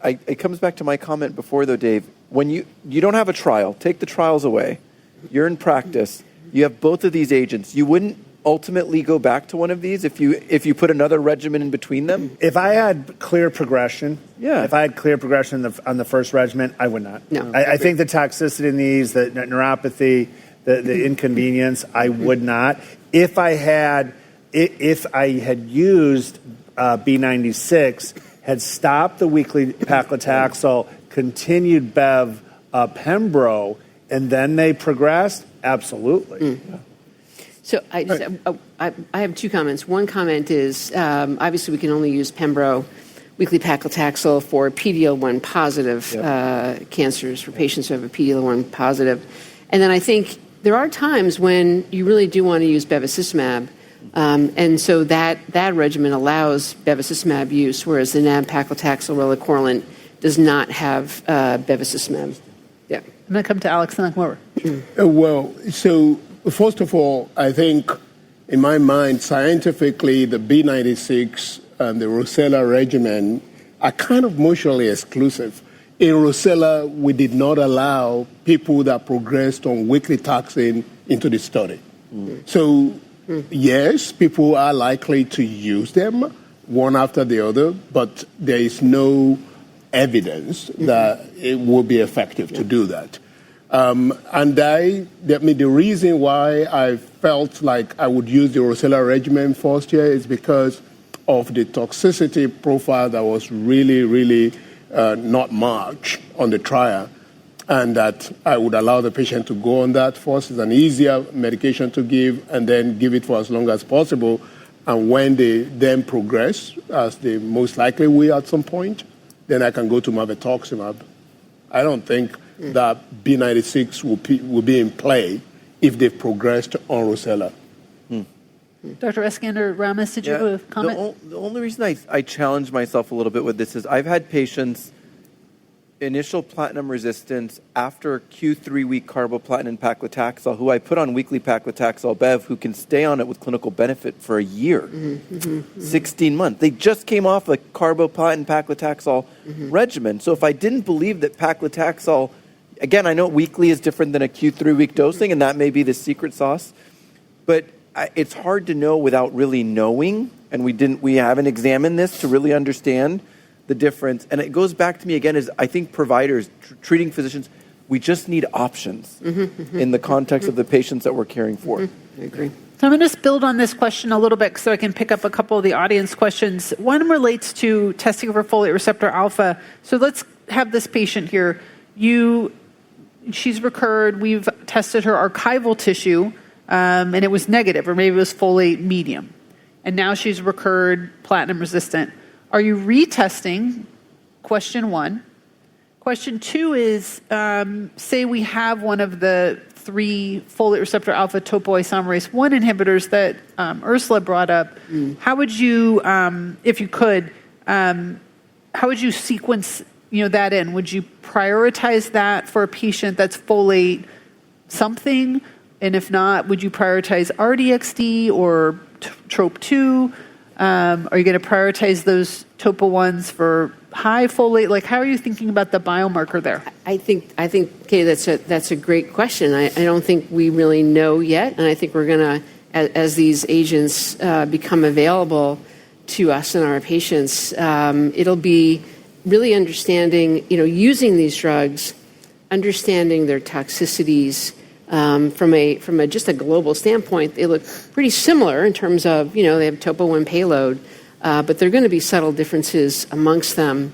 It comes back to my comment before, though, Dave. When you don't have a trial, take the trials away. You're in practice. You have both of these agents. You wouldn't ultimately go back to one of these if you put another regimen in between them? If I had clear progression, if I had clear progression on the first regimen, I would not. No. I think the toxicity in these, the neuropathy, the inconvenience, I would not. If I had used B96, had stopped the weekly paclitaxel, continued Bev, Pembro, and then they progressed, absolutely. So I have two comments. One comment is obviously we can only use Pembro, weekly paclitaxel for PD-L1 positive cancers, for patients who have a PD-L1 positive. And then I think there are times when you really do want to use bevacizumab, and so that regimen allows bevacizumab use, whereas the nab-paclitaxel relacorilant does not have bevacizumab. Yeah. I'm going to come to Alex and then Well, so first of all, I think in my mind, scientifically, the B96 and the Rosella regimen are kind of mutually exclusive. In Rosella, we did not allow people that progressed on weekly taxane into the study. So, yes, people are likely to use them one after the other, but there is no evidence that it will be effective to do that. The reason why I felt like I would use the Rosella regimen first here is because of the toxicity profile that was really, really not much on the trial, and that I would allow the patient to go on that first. It's an easier medication to give, and then give it for as long as possible. And when they then progress, as they most likely will at some point, then I can go to mirvetuximab. I don't think that B96 will be in play if they've progressed on Rosella. Dr. Eskander, Ramez, did you have a comment? The only reason I challenge myself a little bit with this is I've had patients, initial platinum resistance after Q3-week carboplatin and paclitaxel, who I put on weekly paclitaxel Bev, who can stay on it with clinical benefit for a year, 16 months. They just came off a carboplatin paclitaxel regimen. So if I didn't believe that paclitaxel, again, I know weekly is different than a Q3-week dosing, and that may be the secret sauce, but it's hard to know without really knowing, and we haven't examined this to really understand the difference. And it goes back to me again, is I think providers, treating physicians, we just need options in the context of the patients that we're caring for. I agree. So I'm going to just build on this question a little bit so I can pick up a couple of the audience questions. One relates to testing for folate receptor alpha. So let's have this patient here. She's recurred. We've tested her archival tissue, and it was negative, or maybe it was folate medium. And now she's recurred platinum resistant. Are you retesting? Question one. Question two is, say we have one of the 3 folate receptor alpha topoisomerase 1 inhibitors that Ursula brought up. How would you, if you could, how would you sequence that in? Would you prioritize that for a patient that's folate something? And if not, would you prioritize RDXD or TROP2? Are you going to prioritize those topo ones for high folate? Like, how are you thinking about the biomarker there? I think, Katie, that's a great question. I don't think we really know yet, and I think we're going to, as these agents become available to us and our patients, it'll be really understanding, using these drugs, understanding their toxicities, From a just a global standpoint, they look pretty similar in terms of, they have topo I payload, but there are going to be subtle differences amongst them.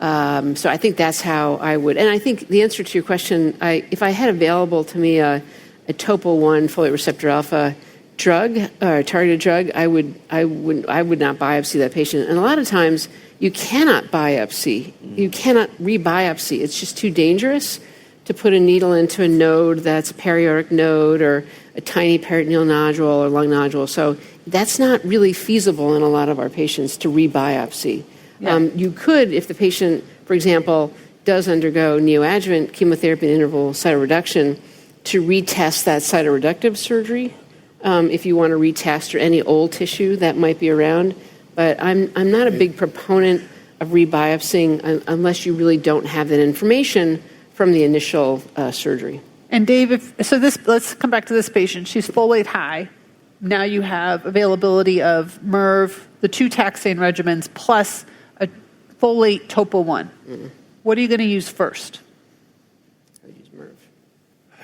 So I think that's how I would, and I think the answer to your question, if I had available to me a topo I folate receptor alpha drug or targeted drug, I would not biopsy that patient. And a lot of times you cannot biopsy, you cannot rebiopsy. It's just too dangerous to put a needle into a node that's a periaortic node or a tiny peritoneal nodule or lung nodule. So that's not really feasible in a lot of our patients to rebiopsy. Yeah. You could, if the patient, for example, does undergo neoadjuvant chemotherapy and interval cytoreduction, to retest that cytoreductive surgery, if you want to retest or any old tissue that might be around. But I'm not a big proponent of rebiopsying unless you really don't have that information from the initial surgery. And Dave, let's come back to this patient. She's folate high. Now you have availability of MIRV, the 2 taxane regimens, plus a folate topo I. Mm-hmm. What are you going to use first? I'd use MIRV.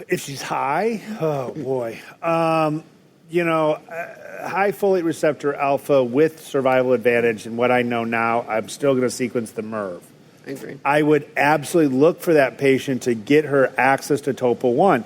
If she's high, oh boy. High folate receptor alpha with survival advantage, and what I know now, I'm still going to sequence the MIRV. I agree. I would absolutely look for that patient to get her access to topo I.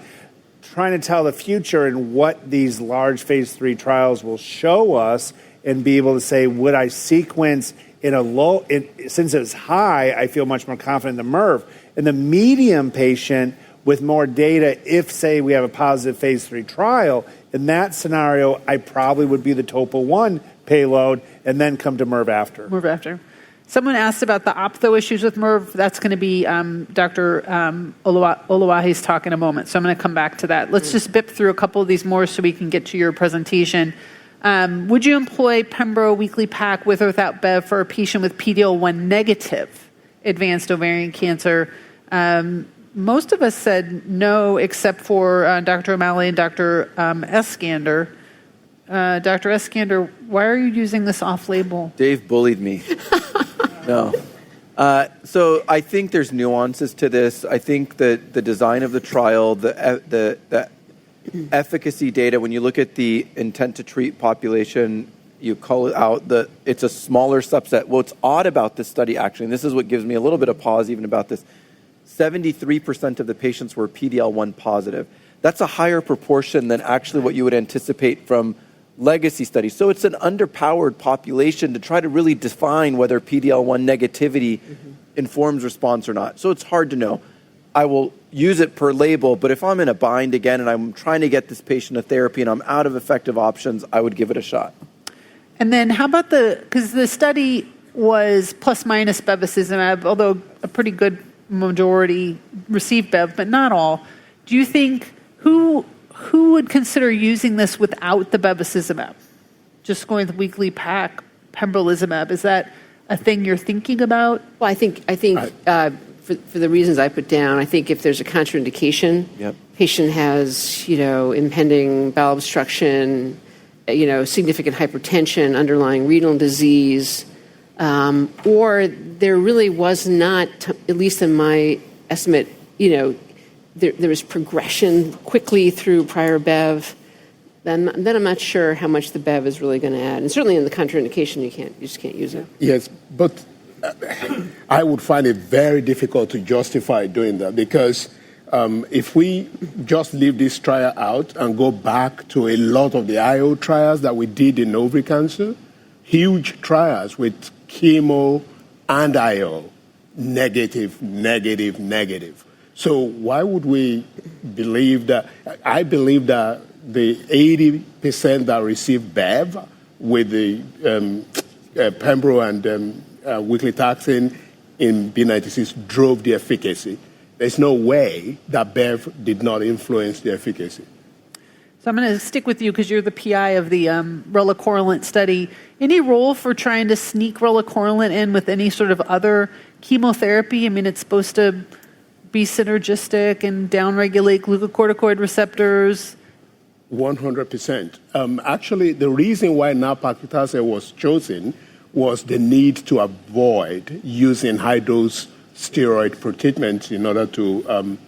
Trying to tell the future and what these large phase 3 trials will show us and be able to say, would I sequence in a low, since it's high, I feel much more confident in the MIRV. In the medium patient with more data, if, say, we have a positive phase 3 trial, in that scenario, I probably would be the topo I payload and then come to MIRV after. MIRV after. Someone asked about the optho issues with MIRV. That's going to be Dr. Olawaiye's talk in a moment, so I'm going to come back to that. Let's just bip through a couple of these more so we can get to your presentation. Would you employ Pembro weekly pack with or without Bev for a patient with PD-L1 negative advanced ovarian cancer? Most of us said no, except for Dr. O'Malley and Dr. Eskander. Dr. Eskander, why are you using this off-label? Dave bullied me. No. So I think there's nuances to this. I think that the design of the trial, the efficacy data, when you look at the intent to treat population, you call it out, it's a smaller subset. What's odd about this study, actually, and this is what gives me a little bit of pause even about this, 73% of the patients were PD-L1 positive. That's a higher proportion than actually what you would anticipate from legacy studies. So it's an underpowered population to try to really define whether PD-L1 negativity informs response or not. So it's hard to know. I will use it per label, but if I'm in a bind again and I'm trying to get this patient a therapy and I'm out of effective options, I would give it a shot. And then how about because the study was plus minus bevacizumab, although a pretty good majority received Bev, but not all. Do you think, who would consider using this without the bevacizumab? Just going with the weekly pack, pembrolizumab, is that a thing you're thinking about? Well, I think for the reasons I put down, I think if there's a contraindication, patient has, impending bowel obstruction, significant hypertension, underlying renal disease, or there really was not, at least in my estimate, there was progression quickly through prior Bev, then I'm not sure how much the Bev is really going to add. And certainly in the contraindication, you just can't use it. Yes, but I would find it very difficult to justify doing that because if we just leave this trial out and go back to a lot of the IO trials that we did in ovarian cancer, huge trials with chemo and IO, negative. So why would we believe that? I believe that the 80% that received Bev with the Pembro and weekly taxane in B96 drove the efficacy. There's no way that Bev did not influence the efficacy. So I'm going to stick with you because you're the PI of the relacorilant study. Any role for trying to sneak relacorilant in with any sort of other chemotherapy? I mean, it's supposed to be synergistic and downregulate glucocorticoid receptors. 100%. Actually, the reason why nab-paclitaxel was chosen was the need to avoid using high-dose steroid treatment in order to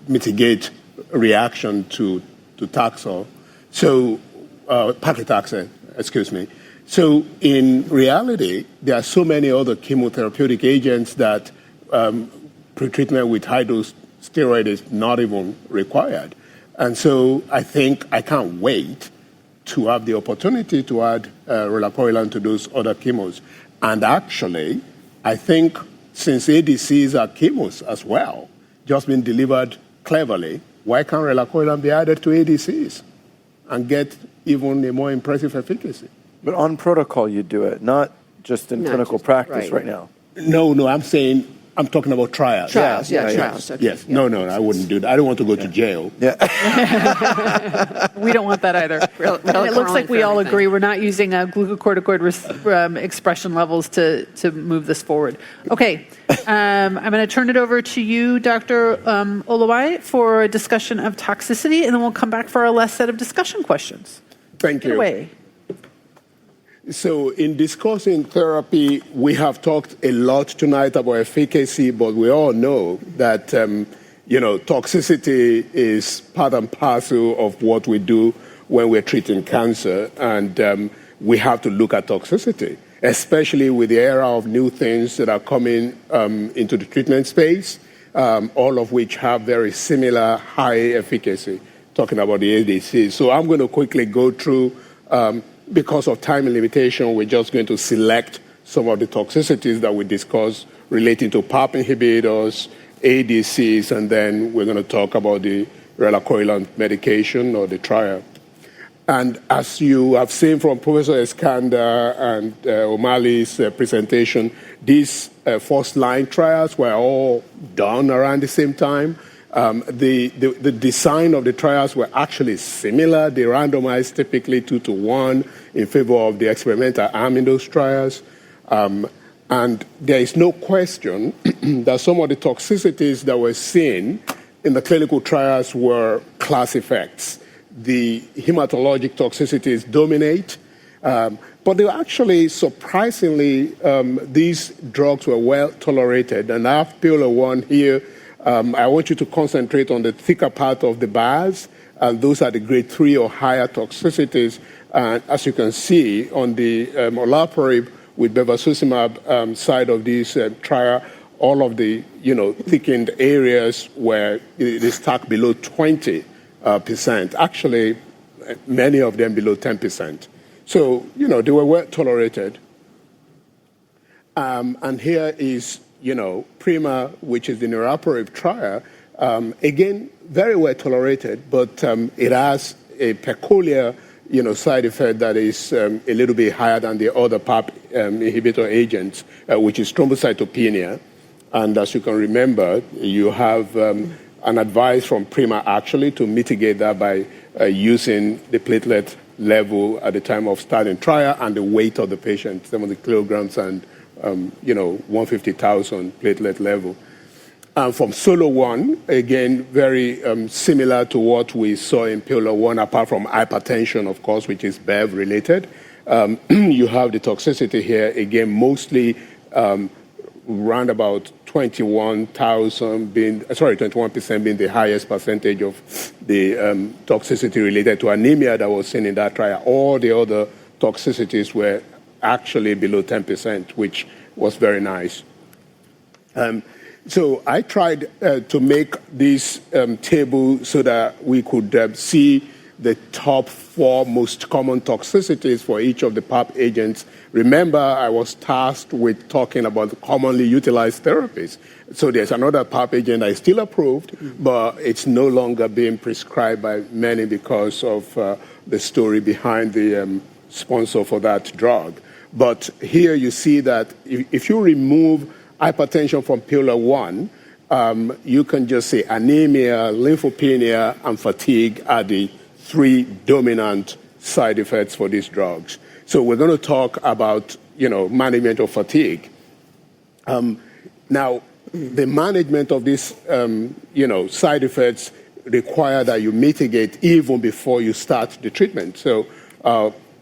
mitigate reaction to Taxol. So, paclitaxel, excuse me. So in reality, there are so many other chemotherapeutic agents that pretreatment with high-dose steroid is not even required. And so I think I can't wait to have the opportunity to add relacorilant to those other chemos. And actually, I think since ADCs are chemos as well, just been delivered cleverly, why can't relacorilant be added to ADCs and get even a more impressive efficacy? But on protocol, you do it, not just in clinical practice right now. No, I'm talking about trials. Trials, trials. Okay. Yes. No, I wouldn't do that. I don't want to go to jail. Yeah. We don't want that either. And it looks like we all agree we're not using glucocorticoid expression levels to move this forward. Okay, I'm going to turn it over to you, Dr. Olawaiye, for a discussion of toxicity, and then we'll come back for our last set of discussion questions. Thank you. Away. So in discussing therapy, we have talked a lot tonight about efficacy, but we all know that, toxicity is part and parcel of what we do when we're treating cancer. And we have to look at toxicity, especially with the era of new things that are coming into the treatment space, all of which have very similar high efficacy, talking about the ADC. So I'm going to quickly go through because of time limitation, we're just going to select some of the toxicities that we discussed relating to PARP inhibitors, ADCs, and then we're going to talk about the relacorilant medication or the trial. And as you have seen from Professor Eskander and O'Malley's presentation, these first-line trials were all done around the same time. The design of the trials were actually similar. They randomized typically 2-to-1 in favor of the experimental arm in those trials. And there is no question that some of the toxicities that were seen in the clinical trials were class effects. The hematologic toxicities dominate, but they were actually, surprisingly, these drugs were well tolerated. And I have pillar one here. I want you to concentrate on the thicker part of the bars, and those are the grade 3 or higher toxicities. And as you can see on the olaparib with bevacizumab side of this trial, all of the thickened areas where it is stuck below 20%. Actually, many of them below 10%. So they were well tolerated. And here is PRIMA, which is the niraparib trial, again, very well tolerated, but it has a peculiar, side effect that is a little bit higher than the other PARP inhibitor agents, which is thrombocytopenia. And as you can remember, you have an advice from PRIMA actually to mitigate that by using the platelet level at the time of starting trial and the weight of the patient, 70 kilograms and 150,000 platelet level. From Solo 1, again, very similar to what we saw in Pillar 1, apart from hypertension, of course, which is BEV related. You have the toxicity here, again, mostly around about 21% being the highest percentage of the toxicity related to anemia that was seen in that trial. All the other toxicities were actually below 10%, which was very nice. So I tried to make this table so that we could see the top 4 most common toxicities for each of the PARP agents. Remember, I was tasked with talking about the commonly utilized therapies. So there's another PARP agent that is still approved, but it's no longer being prescribed by many because of the story behind the sponsor for that drug. But here you see that if you remove hypertension from pillar 1, you can just say anemia, lymphopenia, and fatigue are the 3 dominant side effects for these drugs. So we're going to talk about, management of fatigue. Now, the management of these, side effects require that you mitigate even before you start the treatment. So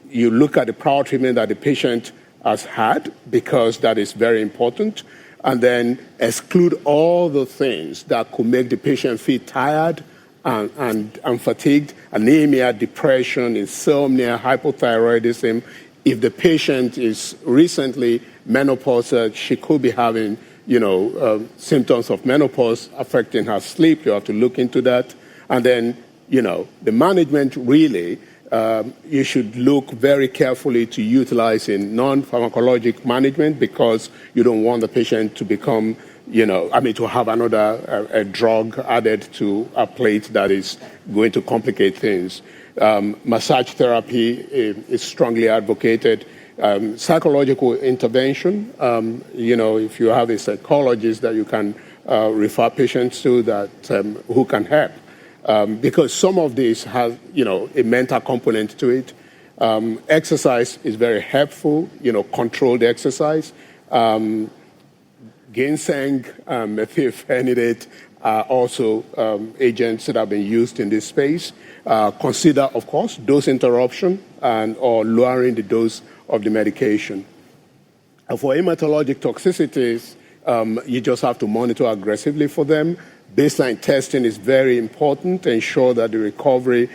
you look at the prior treatment that the patient has had, because that is very important, and then exclude all the things that could make the patient feel tired and fatigued, anemia, depression, insomnia, hypothyroidism. If the patient is recently menopausal, she could be having, symptoms of menopause affecting her sleep. You have to look into that. And then, the management really, you should look very carefully to utilizing non-pharmacologic management because you don't want the patient to become, to have another a drug added to a plate that is going to complicate things. Massage therapy is strongly advocated. Psychological intervention, if you have a psychologist that you can refer patients to that who can help. Because some of this has, a mental component to it. Exercise is very helpful, controlled exercise. Ginseng, methylphenidate are also agents that have been used in this space. Consider, of course, dose interruption or lowering the dose of the medication. For hematologic toxicities, you just have to monitor aggressively for them. Baseline testing is very important to ensure that the recovery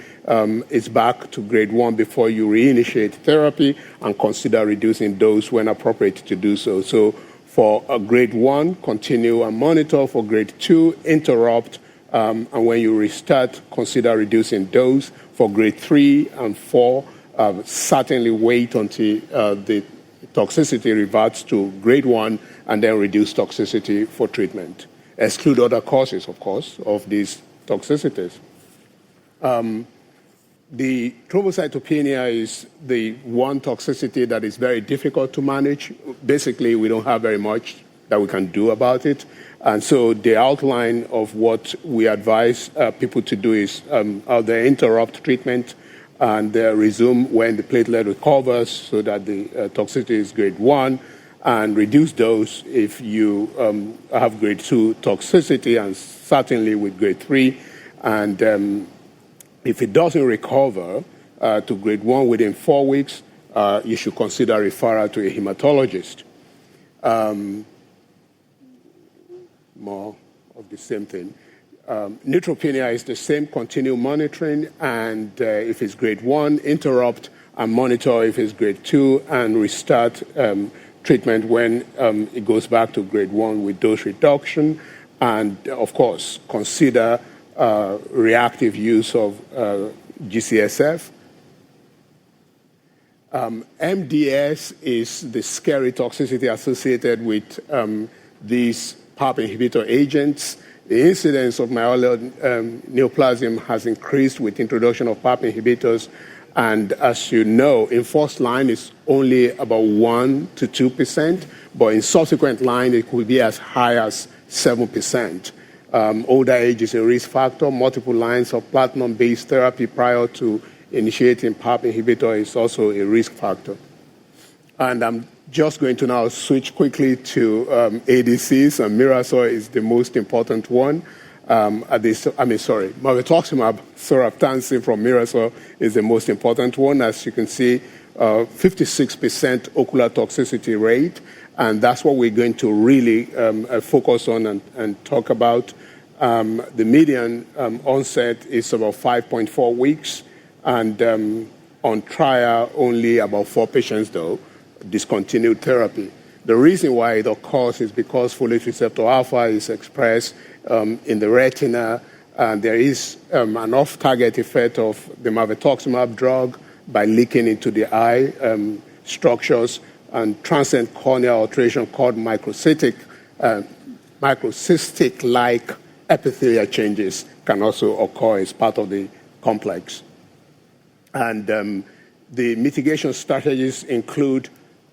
is back to grade 1 before you reinitiate therapy, and consider reducing dose when appropriate to do so. So for a grade 1, continue and monitor. For grade 2, interrupt, and when you restart, consider reducing dose. For grade 3 and 4, certainly wait until the toxicity reverts to grade 1 and then reduce toxicity for treatment. Exclude other causes, of course, of these toxicities. The thrombocytopenia is the one toxicity that is very difficult to manage. Basically, we don't have very much that we can do about it. And so the outline of what we advise people to do is either interrupt treatment and resume when the platelet recovers so that the toxicity is grade 1, and reduce dose if you have grade 2 toxicity, and certainly with grade 3. And if it doesn't recover to grade 1 within 4 weeks, you should consider referral to a hematologist. More of the same thing. Neutropenia is the same, continue monitoring, and if it's grade 1, interrupt and monitor if it's grade 2, and restart treatment when it goes back to grade 1 with dose reduction. And, of course, consider reactive use of GCSF. MDS is the scary toxicity associated with these PARP inhibitor agents. The incidence of myeloid neoplasm has increased with introduction of PARP inhibitors. And as you know, in first line, it's only about 1 to 2%, but in subsequent line, it could be as high as 7%. Older age is a risk factor. Multiple lines of platinum-based therapy prior to initiating PARP inhibitor is also a risk factor. And I'm just going to now switch quickly to ADCs, and Mirasol is the most important one. Mirvetuximab soravtansine from Mirasol is the most important one. As you can see, 56% ocular toxicity rate, and that's what we're going to really focus on and talk about. The median onset is about 5.4 weeks, and on trial, only about 4 patients, though, discontinued therapy. The reason why it occurs is because folate receptor alpha is expressed in the retina, and there is an off-target effect of the mirvetuximab drug by leaking into the eye structures, and transient corneal alteration called microcystic-like epithelial changes can also occur as part of the complex. And the mitigation strategies include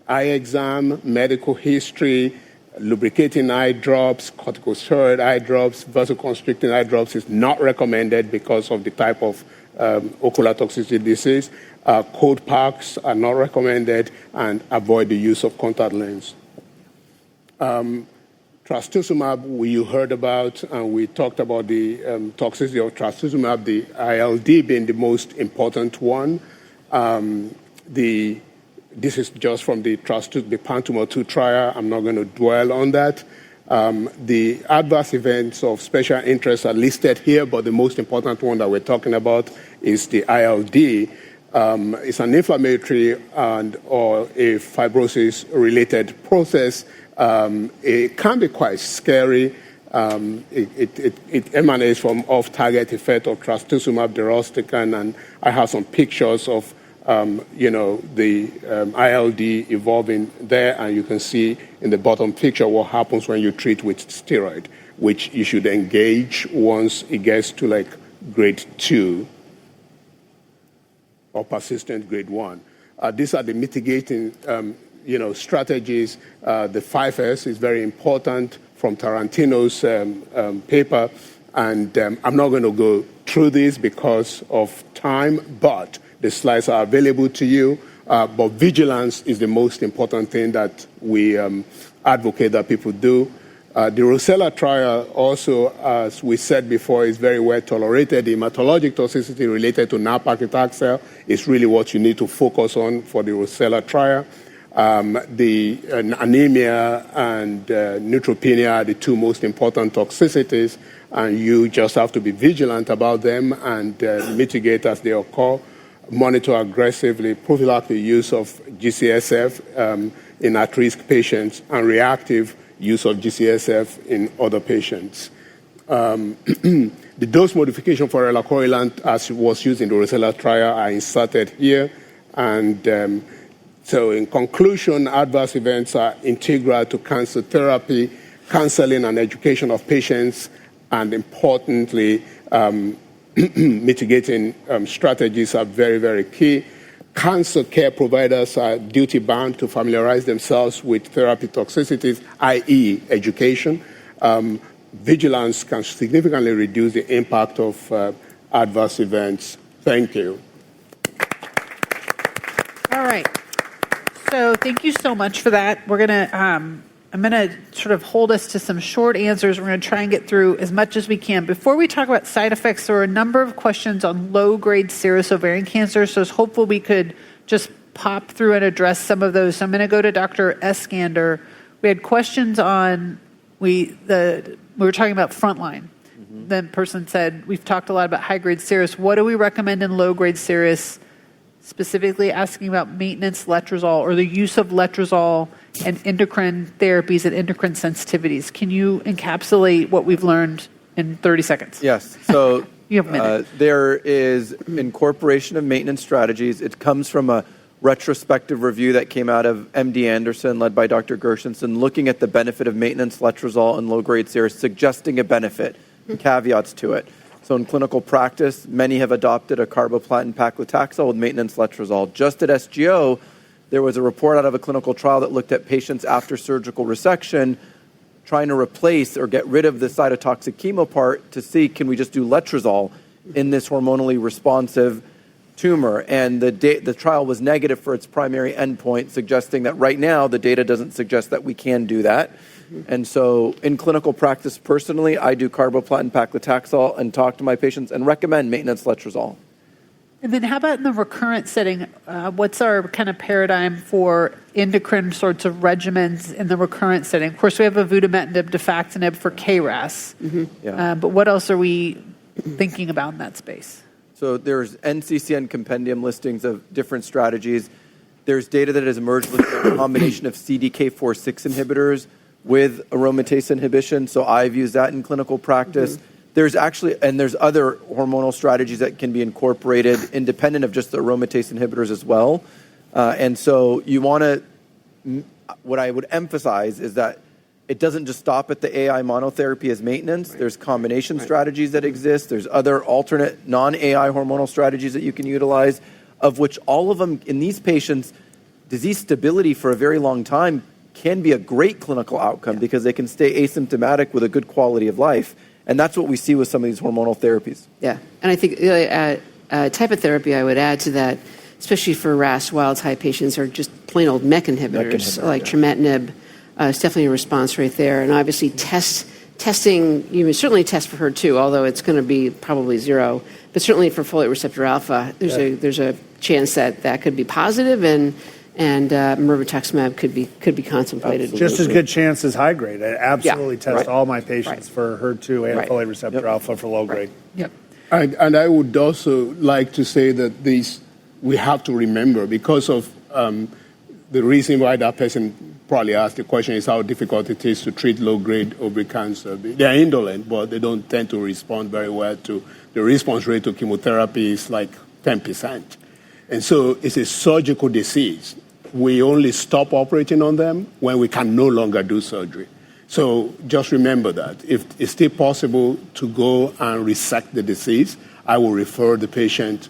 eye exam, medical history, lubricating eye drops, corticosteroid eye drops, vasoconstricting eye drops is not recommended because of the type of ocular toxicity disease. Cold packs are not recommended, and avoid the use of contact lens. Trastuzumab, you heard about, and we talked about the toxicity of trastuzumab, the ILD being the most important one. This is just from the PanTumor 2 trial. I'm not going to dwell on that. The adverse events of special interest are listed here, but the most important one that we're talking about is the ILD. It's an inflammatory or a fibrosis-related process. It can be quite scary. It emanates from off-target effect of trastuzumab deruxtecan, and I have some pictures of the ILD evolving there, and you can see in the bottom picture what happens when you treat with steroid, which you should engage once it gets to like grade 2 or persistent grade 1. These are the mitigating strategies. The 5S is very important from Tarantino's paper, and I'm not going to go through this because of time, but the slides are available to you. But vigilance is the most important thing that we advocate that people do. The Rosella trial also, as we said before, is very well tolerated. The hematologic toxicity related to nab-paclitaxel is really what you need to focus on for the Rosella trial. The anemia and neutropenia are the two most important toxicities, and you just have to be vigilant about them and mitigate as they occur. Monitor aggressively prophylactic use of GCSF in at-risk patients and reactive use of GCSF in other patients. The dose modification for relacorilant, as was used in the Rosella trial, are inserted here. And so in conclusion, adverse events are integral to cancer therapy, counseling and education of patients, and importantly, mitigating strategies are very, very key. Cancer care providers are duty-bound to familiarize themselves with therapy toxicities, i.e. education. Vigilance can significantly reduce the impact of adverse events. Thank you. All right. So thank you so much for that. We're going to, I'm going to sort of hold us to some short answers. We're going to try and get through as much as we can. Before we talk about side effects, there are a number of questions on low-grade serous ovarian cancer, so it's hopeful we could just pop through and address some of those. So I'm going to go to Dr. Eskander. We had questions on, we were talking about frontline. Mm-hmm. The person said, we've talked a lot about high-grade serous. What do we recommend in low-grade serous? Specifically asking about maintenance letrozole or the use of letrozole and endocrine therapies and endocrine sensitivities. Can you encapsulate what we've learned in 30 seconds? Yes. So you have a minute. There is incorporation of maintenance strategies. It comes from a retrospective review that came out of MD Anderson, led by Dr. Gershenson, looking at the benefit of maintenance letrozole in low-grade serous, suggesting a benefit, caveats to it. So in clinical practice, many have adopted a carboplatin paclitaxel with maintenance letrozole. Just at SGO, there was a report out of a clinical trial that looked at patients after surgical resection trying to replace or get rid of the cytotoxic chemo part to see, can we just do letrozole in this hormonally responsive tumor? And the trial was negative for its primary endpoint, suggesting that right now the data doesn't suggest that we can do that. And so in clinical practice, personally, I do carboplatin paclitaxel and talk to my patients and recommend maintenance letrozole. And then how about in the recurrent setting? What's our kind of paradigm for endocrine sorts of regimens in the recurrent setting? Of course, we have avutometinib, defactinib for KRAS. Mm-hmm. Yeah. But what else are we thinking about in that space? So there's NCCN compendium listings of different strategies. There's data that has emerged with a combination of CDK4/6 inhibitors with aromatase inhibition. So I've used that in clinical practice. Mm-hmm. There's other hormonal strategies that can be incorporated independent of just the aromatase inhibitors as well. And so you want to, what I would emphasize is that it doesn't just stop at the AI monotherapy as maintenance. Right. There's combination strategies that exist. There's other alternate non-AI hormonal strategies that you can utilize, of which all of them in these patients, disease stability for a very long time can be a great clinical outcome because they can stay asymptomatic with a good quality of life. And that's what we see with some of these hormonal therapies. Yeah. And I think type of therapy I would add to that, especially for RAS wild-type patients, are just plain old MEK inhibitors like trametinib. It's definitely a response right there. And obviously testing, you can certainly test for HER2, although it's going to be probably zero. But certainly for folate receptor alpha, there's a chance that could be positive and and mirvetuximab could be contemplated. Just as good chance as high grade. I absolutely Yeah, test right. all my patients for HER2 and Right. folate receptor alpha for low grade. Yep. And I would also like to say that we have to remember, because of the reason why that person probably asked the question is how difficult it is to treat low-grade ovarian cancer. They're indolent, but they don't tend to respond very well to the response rate to chemotherapy is like 10%. And so it's a surgical disease. We only stop operating on them when we can no longer do surgery. So just remember that. If it's still possible to go and resect the disease, I will refer the patient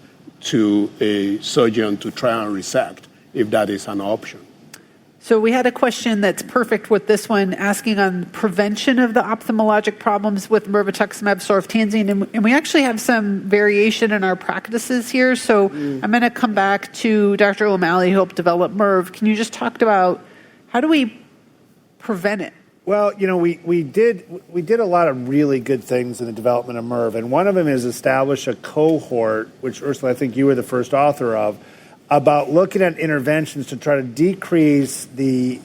to a surgeon to try and resect, if that is an option. So we had a question that's perfect with this one, asking on prevention of the ophthalmologic problems with mirvetuximab soravtansine, and we actually have some variation in our practices here. So I'm going to come back to Dr. O'Malley, who helped develop MIRV. Can you just talk about how do we prevent it? Well, we did a lot of really good things in the development of MIRV, and one of them is establish a cohort, which Ursula, I think you were the first author of, about looking at interventions to try to decrease the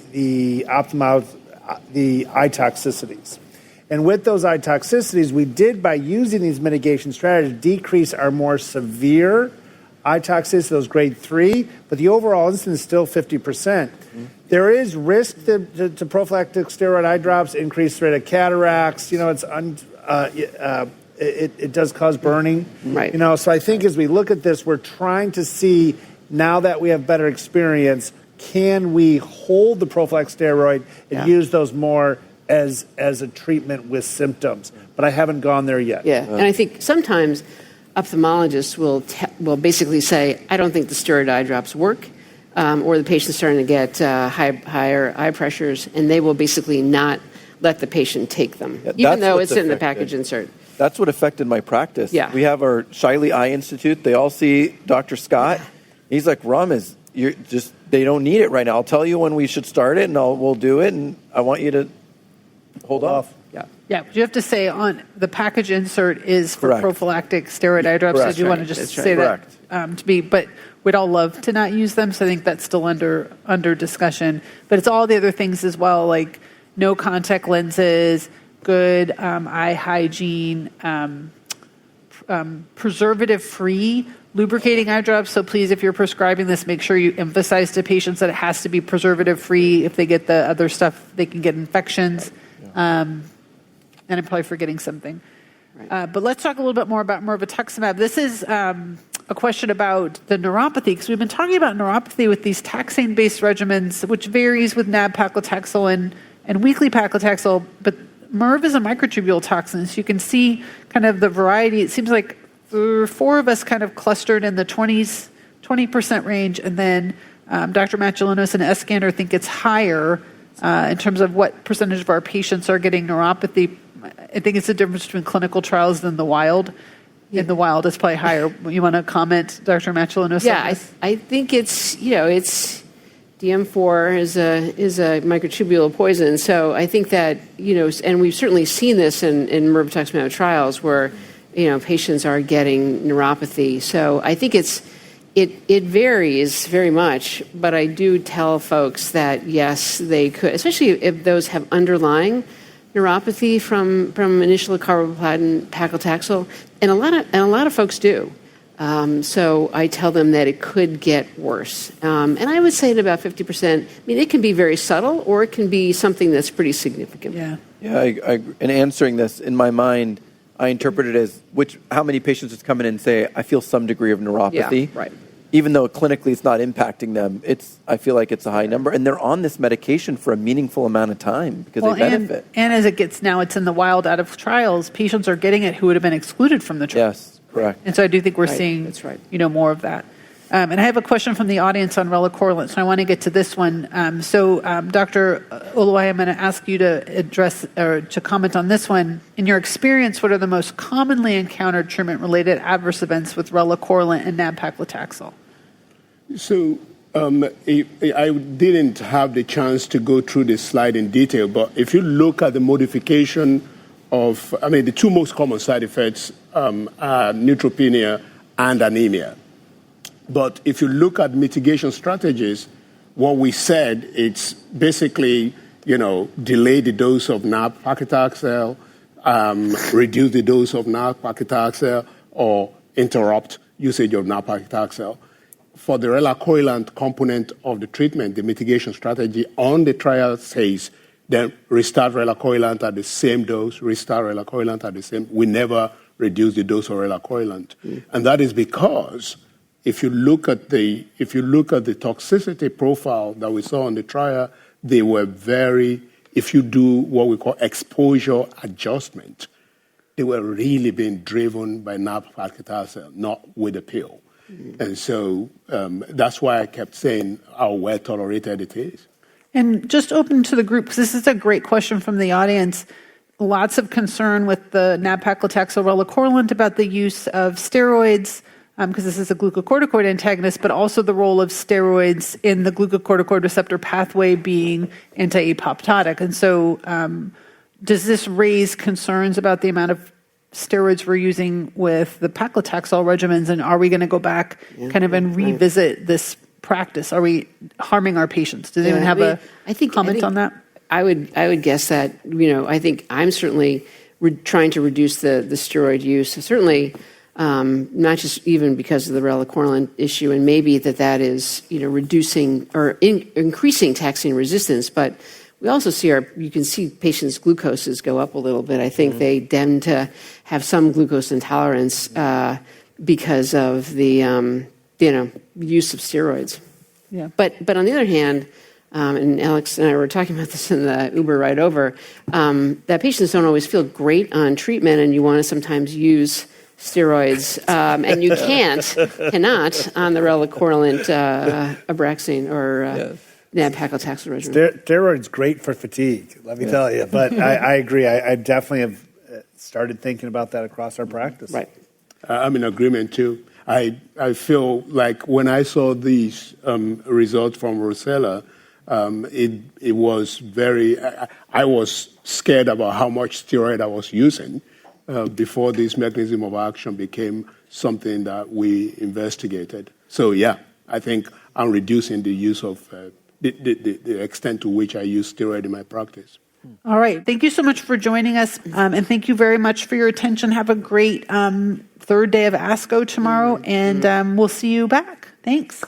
eye toxicities. And with those eye toxicities, we did, by using these mitigation strategies, decrease our more severe eye toxicity, those grade 3, but the overall incidence is still 50%. Mm-hmm. There is risk to prophylactic steroid eye drops, increased rate of cataracts. It does cause burning. Right. So I think as we look at this, we're trying to see, now that we have better experience, can we hold the prophylactic steroid and use those more as a treatment with symptoms? But I haven't gone there yet. Yeah, and I think sometimes ophthalmologists will basically say, I don't think the steroid eye drops work, or the patient's starting to get higher eye pressures, and they will basically not let the patient take them, even though it's in the package insert. That's what affected my practice. Yeah. We have our Shiley Eye Institute. They all see Dr. Scott. Yeah. He's like, Ramez, they don't need it right now. I'll tell you when we should start it, and we'll do it, and I want you to hold off. Yeah, you have to say on the package insert is for Correct. Prophylactic steroid eye drops. Correct. So you want to just say that to be, but we'd all love to not use them. So I think that's still under discussion. But it's all the other things as well, like no contact lenses, good eye hygiene, preservative-free lubricating eye drops. So please, if you're prescribing this, make sure you emphasize to patients that it has to be preservative-free. If they get the other stuff, they can get infections. And I'm probably forgetting something. Right. But let's talk a little bit more about mirvetuximab. This is a question about the neuropathy, because we've been talking about neuropathy with these taxane-based regimens, which varies with nab-paclitaxel and weekly paclitaxel, but MIRV is a microtubule toxin, so you can see kind of the variety. It seems like four of us kind of clustered in the 20% range, and then Dr. Matulonis and Eskander think it's higher in terms of what percentage of our patients are getting neuropathy. I think it's the difference between clinical trials than the wild. Yeah. In the wild, it's probably higher. You want to comment, Dr. Matulonis? Yeah, I think it's DM4 is a microtubule poison. So I think that, and we've certainly seen this in mirvetuximab trials where, patients are getting neuropathy. So I think it varies very much, but I do tell folks that yes, they could, especially if those have underlying neuropathy from initial carboplatin paclitaxel, and a lot of folks do. So I tell them that it could get worse, and I would say at about 50%. I mean, it can be very subtle, or it can be something that's pretty significant. Yeah. In answering this, in my mind, I interpret it as how many patients just come in and say, I feel some degree of neuropathy. Yeah, right. Even though clinically it's not impacting them, I feel like it's a high number. And they're on this medication for a meaningful amount of time because they benefit. And as it gets now, it's in the wild out of trials, patients are getting it who would have been excluded from the trial. Yes, correct. And so I do think we're seeing That's right. More of that. And I have a question from the audience on relacorilant, so I want to get to this one. Dr. Olawaiye, I'm going to ask you to address or to comment on this one. In your experience, what are the most commonly encountered treatment-related adverse events with relacorilant and nab-paclitaxel? So I didn't have the chance to go through this slide in detail, but if you look at the modification of, the two most common side effects are neutropenia and anemia. But if you look at mitigation strategies, what we said, it's basically, delay the dose of nab-paclitaxel, reduce the dose of nab-paclitaxel, or interrupt usage of nab-paclitaxel. For the relacorilant component of the treatment, the mitigation strategy on the trial says, then restart relacorilant at the same dose, restart relacorilant at the same. We never reduce the dose of relacorilant. And that is because if you look at the toxicity profile that we saw on the trial, they were if you do what we call exposure adjustment, they were really being driven by nab-paclitaxel, not with the pill. And so that's why I kept saying how well tolerated it is. And just open to the group, because this is a great question from the audience. Lots of concern with the nab-paclitaxel relacorilant about the use of steroids, because this is a glucocorticoid antagonist, but also the role of steroids in the glucocorticoid receptor pathway being anti-apoptotic. And so does this raise concerns about the amount of steroids we're using with the paclitaxel regimens, and are we going to go back and revisit this practice? Are we harming our patients? Does anyone have a comment on that? I would guess that, I think I'm certainly trying to reduce the steroid use. Certainly, not just even because of the relacorilant issue, and maybe that is, reducing or increasing taxane resistance, but we also see you can see patients' glucoses go up a little bit. I think they tend to have some glucose intolerance because of the, use of steroids. Yeah. But on the other hand, and Alex and I were talking about this in the Uber ride over, that patients don't always feel great on treatment, and you want to sometimes use steroids, and you cannot on the relacorilant Abraxane or nab-paclitaxel regimen. Steroids great for fatigue, let me tell you. But I agree. I definitely have started thinking about that across our practice. Right. I'm in agreement too. I feel like when I saw these results from Ursula, it was I was scared about how much steroid I was using before this mechanism of action became something that we investigated. So yeah, I think I'm reducing the use of the extent to which I use steroid in my practice. All right. Thank you so much for joining us, and thank you very much for your attention. Have a great third day of ASCO tomorrow, and we'll see you back. Thanks.